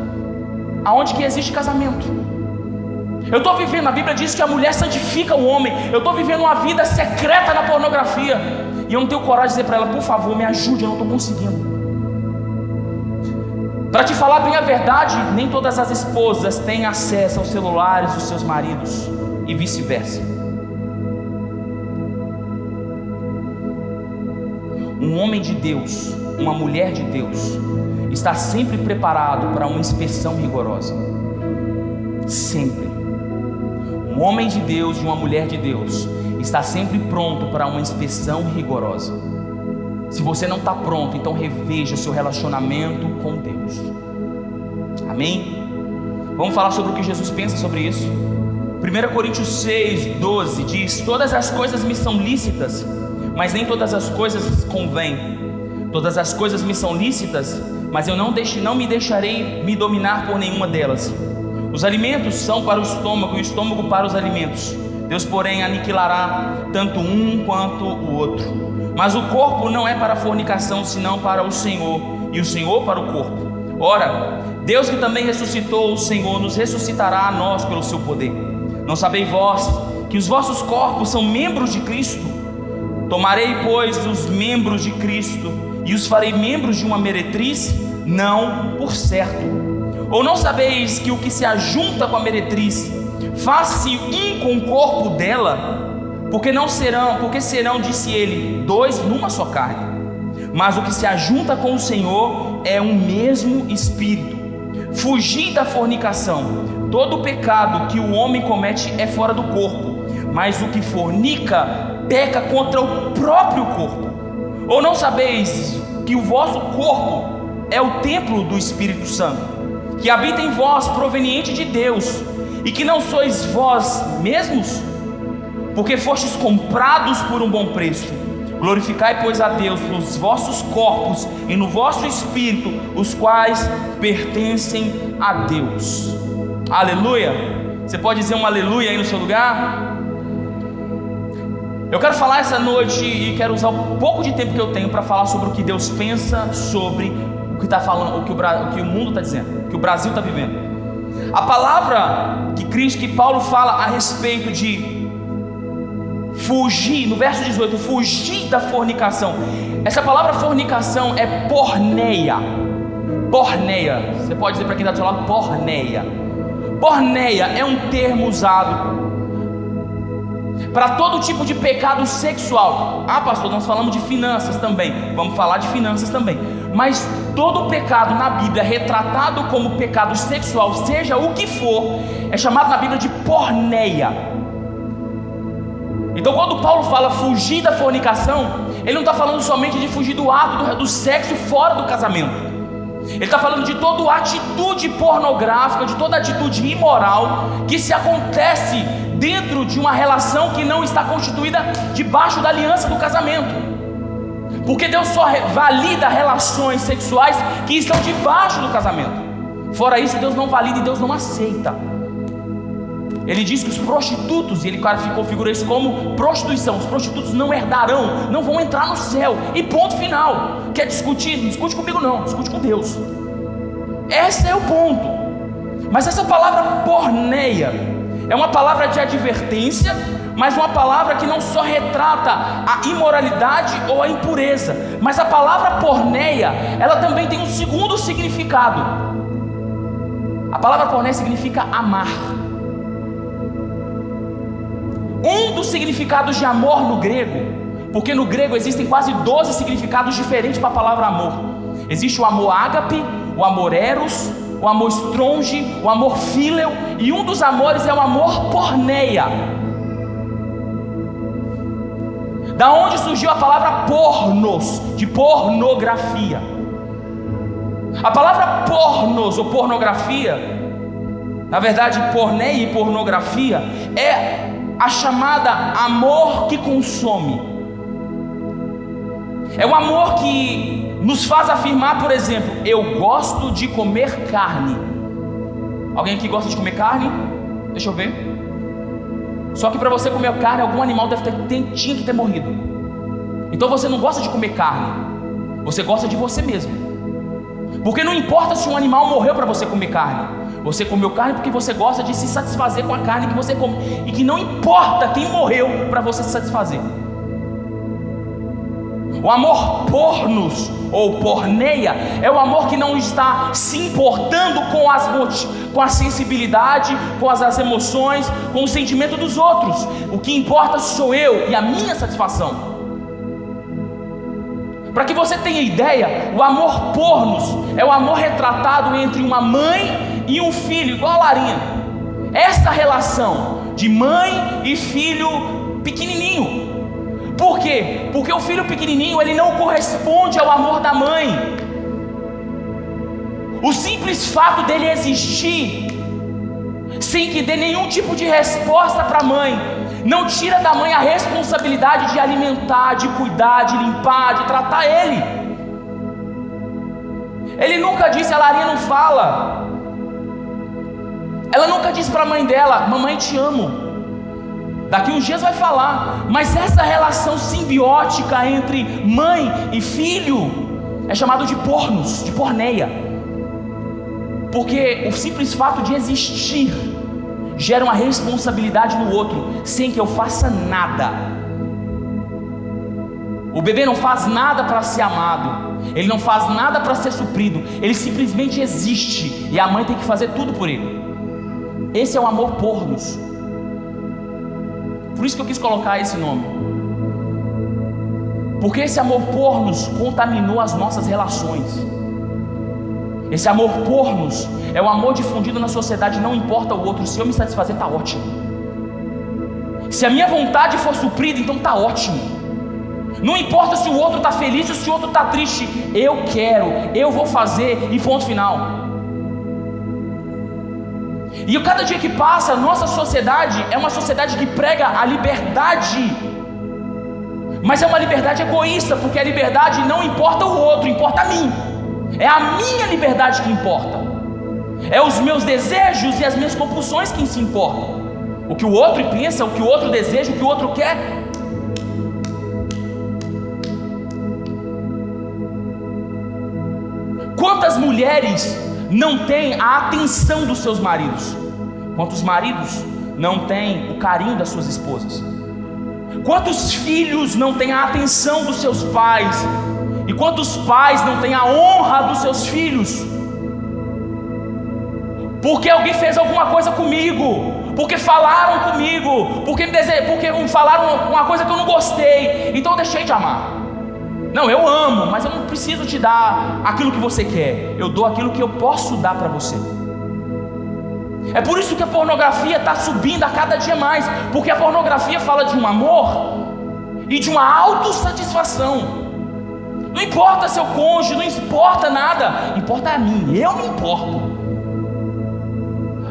S1: Aonde que existe casamento? Eu estou vivendo, a Bíblia diz que a mulher santifica o homem. Eu estou vivendo uma vida secreta na pornografia, e eu não tenho coragem de dizer para ela: por favor, me ajude, eu não estou conseguindo. Para te falar bem a verdade, nem todas as esposas têm acesso aos celulares dos seus maridos, e vice-versa. Um homem de Deus, uma mulher de Deus, está sempre preparado para uma inspeção rigorosa. Sempre. Um homem de Deus e uma mulher de Deus está sempre pronto para uma inspeção rigorosa. Se você não está pronto, então reveja seu relacionamento com Deus. Amém? Vamos falar sobre o que Jesus pensa sobre isso. 1 Coríntios 6:12 diz: todas as coisas me são lícitas, mas nem todas as coisas convêm. Todas as coisas me são lícitas, mas eu não me deixarei me dominar por nenhuma delas. Os alimentos são para o estômago e o estômago para os alimentos. Deus, porém, aniquilará tanto um quanto o outro. Mas o corpo não é para a fornicação, senão para o Senhor, e o Senhor para o corpo. Ora, Deus que também ressuscitou o Senhor, nos ressuscitará a nós pelo seu poder. Não sabeis vós que os vossos corpos são membros de Cristo? Tomarei, pois, os membros de Cristo e os farei membros de uma meretriz? Não, por certo. Ou não sabeis que o que se ajunta com a meretriz faz-se um com o corpo dela? Porque serão, disse ele, dois numa só carne. Mas o que se ajunta com o Senhor é um mesmo espírito. Fugir da fornicação. Todo pecado que o homem comete é fora do corpo, mas o que fornica peca contra o próprio corpo. Ou não sabeis que o vosso corpo é o templo do Espírito Santo, que habita em vós, proveniente de Deus, e que não sois vós mesmos? Porque fostes comprados por um bom preço. Glorificai, pois, a Deus nos vossos corpos e no vosso espírito, os quais pertencem a Deus. Aleluia! Você pode dizer um aleluia aí no seu lugar? Eu quero falar essa noite e quero usar o pouco de tempo que eu tenho para falar sobre o que Deus pensa sobre o que está falando, o que o mundo está dizendo, o que o Brasil está vivendo. A palavra que Paulo fala a respeito de fugir, no verso 18, fugir da fornicação. Essa palavra fornicação é porneia. Porneia, você pode dizer para quem está do seu lado, porneia. Porneia é um termo usado para todo tipo de pecado sexual. Ah, pastor, nós falamos de finanças também. Vamos falar de finanças também. Mas todo pecado na Bíblia retratado como pecado sexual, seja o que for, é chamado na Bíblia de porneia. Então, quando Paulo fala fugir da fornicação, ele não está falando somente de fugir do ato do sexo fora do casamento. Ele está falando de toda atitude pornográfica, de toda atitude imoral que se acontece dentro de uma relação que não está constituída debaixo da aliança do casamento. Porque Deus só valida relações sexuais que estão debaixo do casamento. Fora isso, Deus não valida e Deus não aceita. Ele diz que os prostitutos, e ele configura isso como prostituição, os prostitutos não herdarão, não vão entrar no céu, e ponto final. Quer discutir? Não discute comigo não, discute com Deus. Esse é o ponto. Mas essa palavra porneia é uma palavra de advertência, mas uma palavra que não só retrata a imoralidade ou a impureza, mas a palavra porneia, ela também tem um segundo significado. A palavra porneia significa amar. Um dos significados de amor no grego, porque no grego existem quase 12 significados diferentes para a palavra amor. Existe o amor ágape, o amor eros, o amor stronge, o amor fíleo, e um dos amores é o amor porneia. Da onde surgiu a palavra pornos, de pornografia. A palavra pornos ou pornografia, na verdade porneia e pornografia, é a chamada amor que consome. É um amor que nos faz afirmar, por exemplo, eu gosto de comer carne. Alguém aqui gosta de comer carne? Deixa eu ver. Só que para você comer carne, algum animal tinha que ter morrido. Então você não gosta de comer carne, você gosta de você mesmo. Porque não importa se um animal morreu para você comer carne. Você comeu carne porque você gosta de se satisfazer com a carne que você come, e que não importa quem morreu para você se satisfazer. O amor pornos ou porneia é o amor que não está se importando com a sensibilidade, com as emoções, com o sentimento dos outros. O que importa sou eu e a minha satisfação. Para que você tenha ideia, o amor pornos é o amor retratado entre uma mãe e um filho, igual a Larinha. Essa relação de mãe e filho pequenininho. Por quê? Porque o filho pequenininho, ele não corresponde ao amor da mãe. O simples fato dele existir, sem que dê nenhum tipo de resposta para a mãe, não tira da mãe a responsabilidade de alimentar, de cuidar, de limpar, de tratar ele. Ele nunca disse, a Larinha não fala, ela nunca disse para a mãe dela, mamãe te amo. Daqui uns dias vai falar, mas essa relação simbiótica entre mãe e filho é chamado de pornos, de porneia. Porque o simples fato de existir gera uma responsabilidade no outro, sem que eu faça nada. O bebê não faz nada para ser amado, ele não faz nada para ser suprido, ele simplesmente existe, e a mãe tem que fazer tudo por ele. Esse é o amor pornos. Por isso que eu quis colocar esse nome, porque esse amor pornos contaminou as nossas relações. Esse amor pornos é o amor difundido na sociedade, não importa o outro, se eu me satisfazer está ótimo. Se a minha vontade for suprida, então está ótimo. Não importa se o outro está feliz ou se o outro está triste, eu quero, eu vou fazer e ponto final. E cada dia que passa, a nossa sociedade é uma sociedade que prega a liberdade, mas é uma liberdade egoísta, porque a liberdade não importa o outro, importa a mim. É a minha liberdade que importa, é os meus desejos e as minhas compulsões que se importam. O que o outro pensa, o que o outro deseja, o que o outro quer. Quantas mulheres não têm a atenção dos seus maridos? Quantos maridos não têm o carinho das suas esposas? Quantos filhos não têm a atenção dos seus pais? E quantos pais não têm a honra dos seus filhos? Porque alguém fez alguma coisa comigo, porque falaram comigo, porque falaram uma coisa que eu não gostei, então eu deixei de amar. Não, eu amo, mas eu não preciso te dar aquilo que você quer, eu dou aquilo que eu posso dar para você. É por isso que a pornografia está subindo a cada dia mais, porque a pornografia fala de um amor e de uma autossatisfação. Não importa seu cônjuge, não importa nada, importa a mim, eu me importo.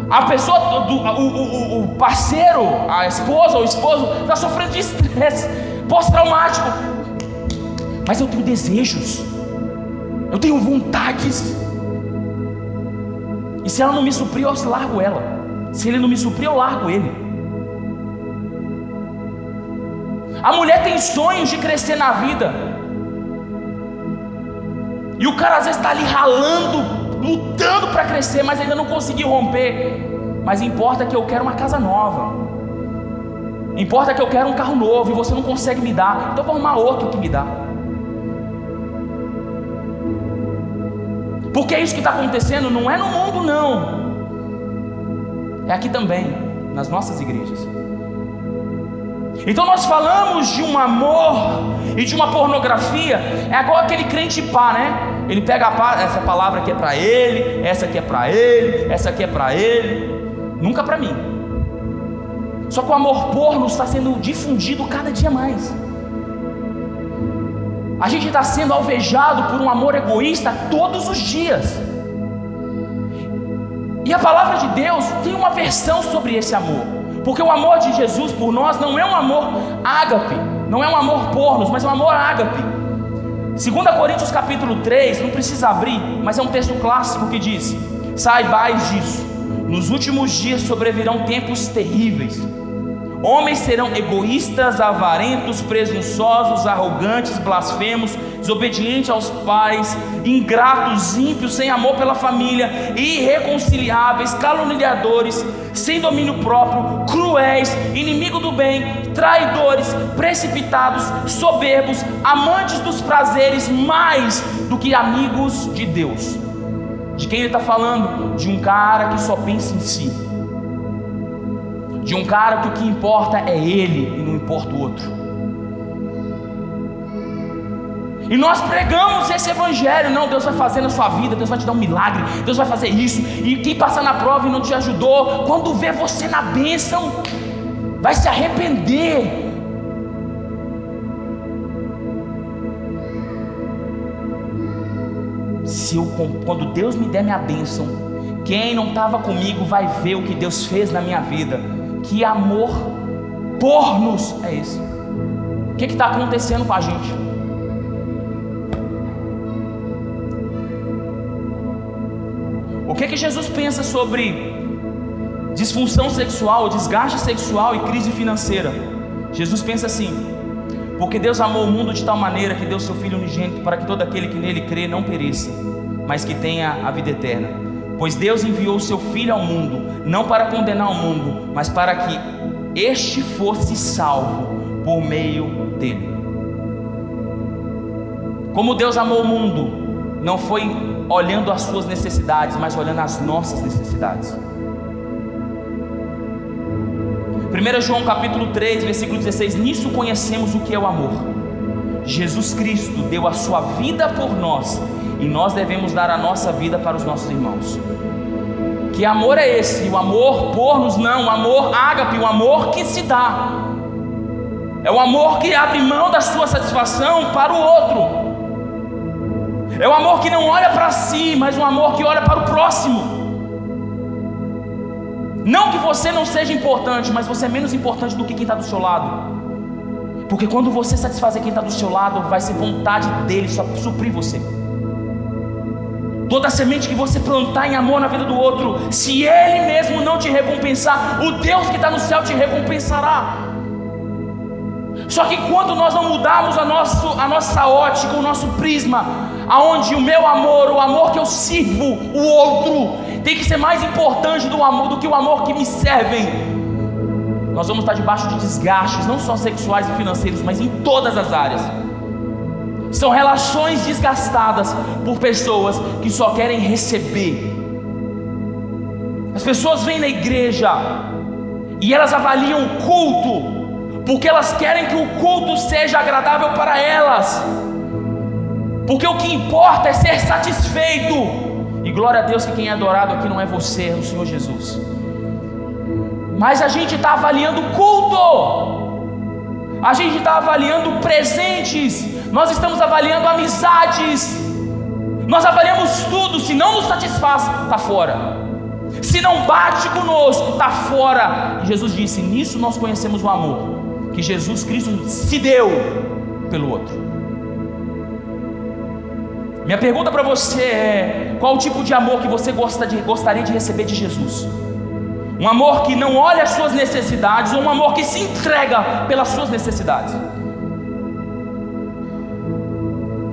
S1: A pessoa, o parceiro, a esposa ou o esposo está sofrendo de estresse pós-traumático, mas eu tenho desejos, eu tenho vontades, e se ela não me suprir, eu largo ela. Se ele não me suprir, eu largo ele. A mulher tem sonhos de crescer na vida, e o cara às vezes está ali ralando, lutando para crescer, mas ainda não conseguiu romper. Mas importa que eu quero uma casa nova, importa que eu quero um carro novo, e você não consegue me dar, então vou arrumar outro que me dá. Porque é isso que está acontecendo, não é no mundo não, é aqui também, nas nossas igrejas. Então nós falamos de um amor e de uma pornografia, é igual aquele crente pá, né? Ele pega a pá, essa palavra aqui é para ele, essa aqui é para ele, essa aqui é para ele, nunca para mim. Só que o amor porno está sendo difundido cada dia mais. A gente está sendo alvejado por um amor egoísta todos os dias. E a palavra de Deus tem uma versão sobre esse amor, porque o amor de Jesus por nós não é um amor ágape, não é um amor pornos, mas é um amor ágape. 2 Coríntios capítulo 3, não precisa abrir, mas é um texto clássico que diz: saibais disso, nos últimos dias sobrevirão tempos terríveis. Homens serão egoístas, avarentos, presunçosos, arrogantes, blasfemos, desobedientes aos pais, ingratos, ímpios, sem amor pela família, irreconciliáveis, caluniadores, sem domínio próprio, cruéis, inimigo do bem, traidores, precipitados, soberbos, amantes dos prazeres mais do que amigos de Deus. De quem ele está falando? De um cara que só pensa em si, de um cara que o que importa é ele e não importa o outro. E nós pregamos esse evangelho: não, Deus vai fazer na sua vida, Deus vai te dar um milagre, Deus vai fazer isso, e quem passar na prova e não te ajudou, quando vê você na bênção, vai se arrepender, quando Deus me der minha bênção, quem não estava comigo vai ver o que Deus fez na minha vida. Que amor por-nos é esse? O que está acontecendo com a gente? O que Jesus pensa sobre disfunção sexual, desgaste sexual e crise financeira? Jesus pensa assim: porque Deus amou o mundo de tal maneira que deu seu Filho unigênito, para que todo aquele que nele crê não pereça, mas que tenha a vida eterna. Pois Deus enviou o seu Filho ao mundo, não para condenar o mundo, mas para que este fosse salvo por meio dele. Como Deus amou o mundo, não foi olhando as suas necessidades, mas olhando as nossas necessidades. 1 João capítulo 3, versículo 16: nisso conhecemos o que é o amor. Jesus Cristo deu a sua vida por nós, e nós devemos dar a nossa vida para os nossos irmãos. Que amor é esse? O amor por-nos? Não, o amor ágape, o amor que se dá. É o amor que abre mão da sua satisfação para o outro. É o amor que não olha para si, mas um amor que olha para o próximo. Não que você não seja importante, mas você é menos importante do que quem está do seu lado. Porque quando você satisfazer quem está do seu lado, vai ser vontade dele suprir você. Toda semente que você plantar em amor na vida do outro, se ele mesmo não te recompensar, o Deus que está no céu te recompensará. Só que quando nós não mudarmos a nossa ótica, o nosso prisma, aonde o meu amor, o amor que eu sirvo o outro, tem que ser mais importante do que o amor que me servem, nós vamos estar debaixo de desgastes, não só sexuais e financeiros, mas em todas as áreas. São relações desgastadas por pessoas que só querem receber. As pessoas vêm na igreja e elas avaliam o culto, porque elas querem que o culto seja agradável para elas, porque o que importa é ser satisfeito. E glória a Deus que quem é adorado aqui não é você, é o Senhor Jesus. Mas a gente está avaliando o culto, a gente está avaliando presentes, nós estamos avaliando amizades, nós avaliamos tudo. Se não nos satisfaz, está fora. Se não bate conosco, está fora. E Jesus disse: nisso nós conhecemos o amor, que Jesus Cristo se deu pelo outro. Minha pergunta para você é: qual o tipo de amor que você gostaria de receber de Jesus? Um amor que não olha as suas necessidades, ou um amor que se entrega pelas suas necessidades?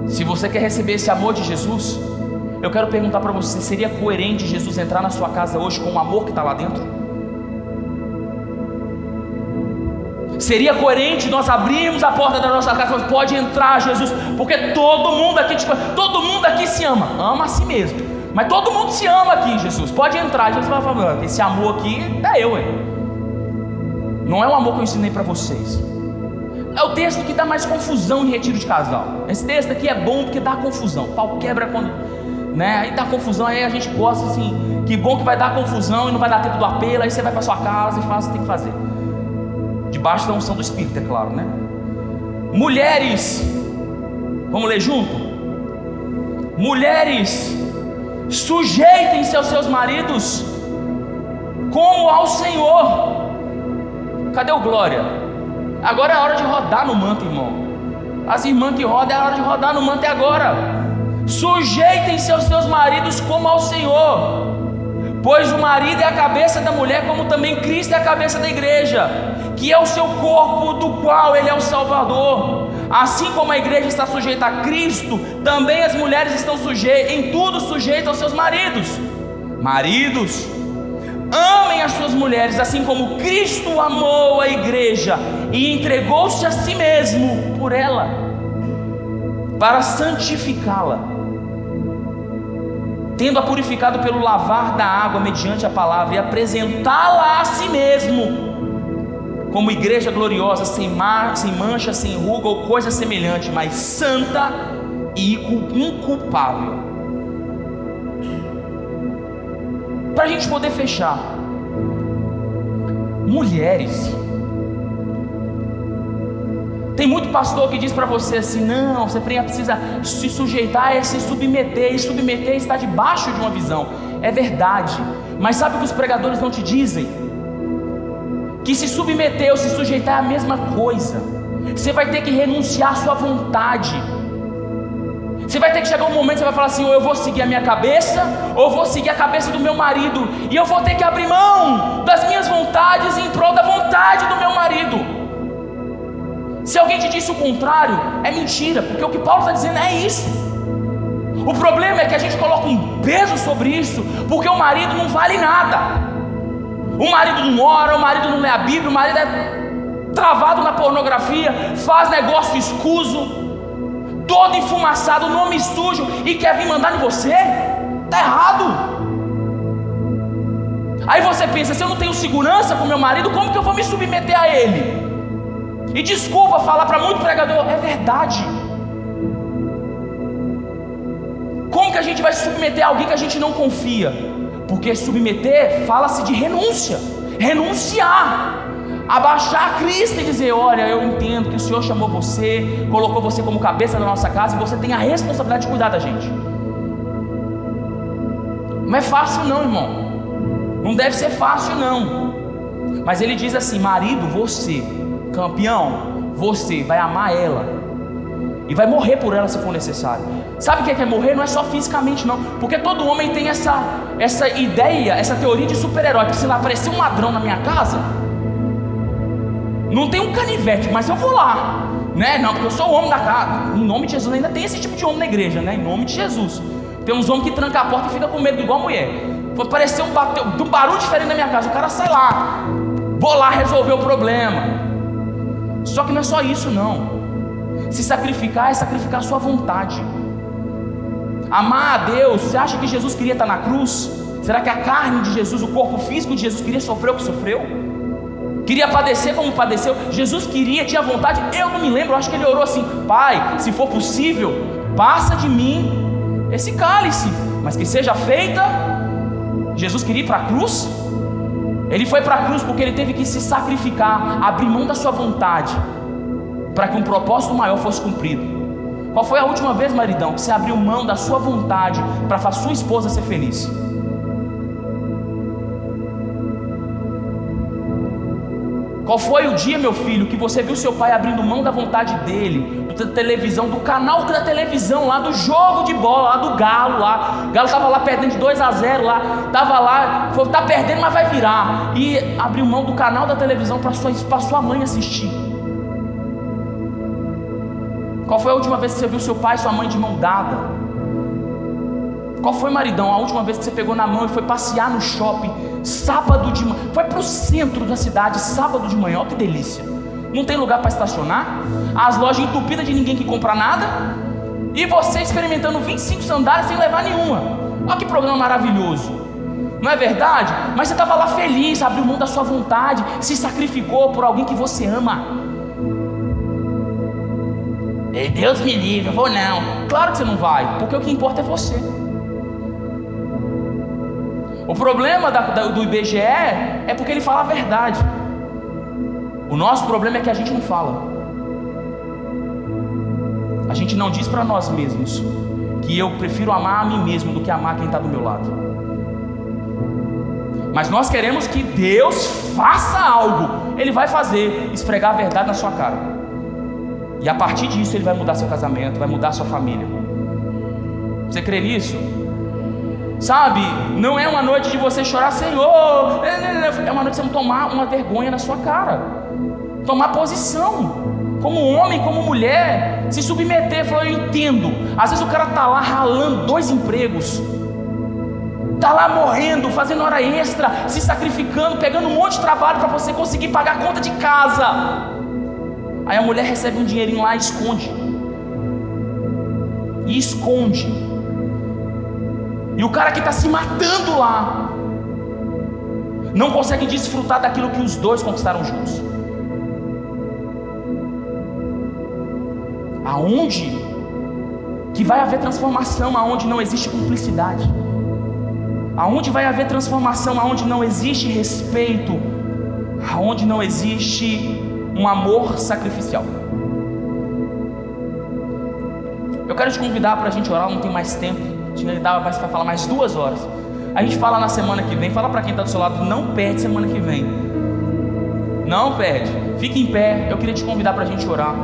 S1: Se você quer receber esse amor de Jesus, eu quero perguntar para você: seria coerente Jesus entrar na sua casa hoje com o amor que está lá dentro? Seria coerente nós abrirmos a porta da nossa casa e falarmos: pode entrar, Jesus, porque todo mundo aqui se ama a si mesmo, mas todo mundo se ama aqui, Jesus, pode entrar. Jesus vai falar: esse amor aqui é eu, não é o amor que eu ensinei para vocês. É o texto que dá mais confusão em retiro de casal. Esse texto aqui é bom porque dá confusão. O pau quebra quando, né? Aí dá confusão, aí a gente gosta assim. Que bom que vai dar confusão e não vai dar tempo do apelo. Aí você vai para sua casa e faz o que tem que fazer, debaixo da unção do Espírito, é claro, né? Mulheres, vamos ler junto? Mulheres, sujeitem-se aos seus maridos como ao Senhor. Cadê o glória? Agora é a hora de rodar no manto, irmão. As irmãs que rodam, é a hora de rodar no manto, é agora. Sujeitem-se aos seus maridos como ao Senhor, pois o marido é a cabeça da mulher, como também Cristo é a cabeça da igreja, que é o seu corpo, do qual Ele é o Salvador. Assim como a igreja está sujeita a Cristo, também as mulheres estão em tudo sujeitas aos seus maridos. Maridos, amem as suas mulheres, assim como Cristo amou a igreja e entregou-se a si mesmo por ela, para santificá-la, tendo-a purificado pelo lavar da água mediante a palavra, e apresentá-la a si mesmo como igreja gloriosa, sem mancha, sem ruga ou coisa semelhante, mas santa e inculpável. Para a gente poder fechar, mulheres, Tem muito pastor que diz para você assim: não, você precisa se sujeitar, é se submeter, e submeter está debaixo de uma visão. É verdade, mas sabe o que os pregadores não te dizem? Que se submeter ou se sujeitar é a mesma coisa. Você vai ter que renunciar à sua vontade. Você vai ter que chegar um momento que você vai falar assim: ou eu vou seguir a minha cabeça, ou eu vou seguir a cabeça do meu marido, e eu vou ter que abrir mão das minhas vontades em prol da vontade do meu marido. Se alguém te disse o contrário, é mentira, porque o que Paulo está dizendo é isso. O problema é que a gente coloca um peso sobre isso, porque o marido não vale nada. O marido não ora, o marido não lê a Bíblia, o marido é travado na pornografia, faz negócio escuso, todo enfumaçado, nome sujo, e quer vir mandar em você? Está errado. Aí você pensa: se eu não tenho segurança com meu marido, como que eu vou me submeter a ele? E desculpa falar para muito pregador, é verdade. Como que a gente vai se submeter a alguém que a gente não confia? Porque submeter, fala-se de renúncia, renunciar, abaixar a crista e dizer: olha, eu entendo que o Senhor chamou você, colocou você como cabeça da nossa casa, e você tem a responsabilidade de cuidar da gente. Não é fácil não, irmão, não deve ser fácil não. Mas ele diz assim: marido, você, campeão, você vai amar ela e vai morrer por ela se for necessário. Sabe o que é morrer? Não é só fisicamente não, porque todo homem tem essa ideia, essa teoria de super-herói, que se lá aparecer um ladrão na minha casa, não tem um canivete, mas eu vou lá, né? Não, porque eu sou o homem da casa. Em nome de Jesus. Ainda tem esse tipo de homem na igreja, né? Em nome de Jesus. Tem uns homens que trancam a porta e ficam com medo, igual a mulher. Foi aparecer um barulho diferente na minha casa, o cara sai lá, vou lá resolver o problema. Só que não é só isso não. Se sacrificar é sacrificar a sua vontade. Amar a Deus. Você acha que Jesus queria estar na cruz? Será que a carne de Jesus, o corpo físico de Jesus queria sofrer o que sofreu? Queria padecer como padeceu? Jesus queria, tinha vontade? Eu não me lembro, eu acho que ele orou assim: Pai, se for possível, passa de mim esse cálice, mas que seja feita. Jesus queria ir para a cruz? Ele foi para a cruz porque ele teve que se sacrificar, abrir mão da sua vontade, para que um propósito maior fosse cumprido. Qual foi a última vez, maridão, que você abriu mão da sua vontade para fazer sua esposa ser feliz? Qual foi o dia, meu filho, que você viu seu pai abrindo mão da vontade dele, da televisão, do canal da televisão lá, do jogo de bola lá, do Galo lá, o Galo estava lá perdendo de 2-0 lá, estava lá, falou: tá perdendo, mas vai virar, e abriu mão do canal da televisão para sua mãe assistir. Qual foi a última vez que você viu seu pai e sua mãe de mão dada? Qual foi, maridão, a última vez que você pegou na mão e foi passear no shopping, sábado de manhã, foi para o centro da cidade, sábado de manhã? Olha que delícia. Não tem lugar para estacionar, as lojas entupidas de ninguém que compra nada, e você experimentando 25 sandálias sem levar nenhuma. Olha que programa maravilhoso, não é verdade? Mas você estava lá feliz, abriu mão da sua vontade, se sacrificou por alguém que você ama. Deus me livre, eu vou não. Claro que você não vai, porque o que importa é você. O problema do IBGE é porque ele fala a verdade. O nosso problema é que a gente não fala. A gente não diz para nós mesmos que eu prefiro amar a mim mesmo do que amar quem está do meu lado. Mas nós queremos que Deus faça algo. Ele vai fazer, esfregar a verdade na sua cara. E a partir disso ele vai mudar seu casamento, vai mudar sua família. Você crê nisso? Sabe, não é uma noite de você chorar: Senhor, é uma noite de você tomar uma vergonha na sua cara, tomar posição, como homem, como mulher, se submeter. Falar: eu entendo. Às vezes o cara está lá ralando 2 empregos, está lá morrendo, fazendo hora extra, se sacrificando, pegando um monte de trabalho para você conseguir pagar a conta de casa. Aí a mulher recebe um dinheirinho lá e esconde. E o cara que está se matando lá não consegue desfrutar daquilo que os dois conquistaram juntos. Aonde que vai haver transformação? Aonde não existe cumplicidade? Aonde vai haver transformação? Aonde não existe respeito? Aonde não existe um amor sacrificial? Eu quero te convidar para a gente orar, não tem mais tempo. Tinha dava mais para falar mais 2 horas. A gente fala na semana que vem. Fala para quem está do seu lado, não perde semana que vem. Não perde. Fique em pé. Eu queria te convidar para a gente orar.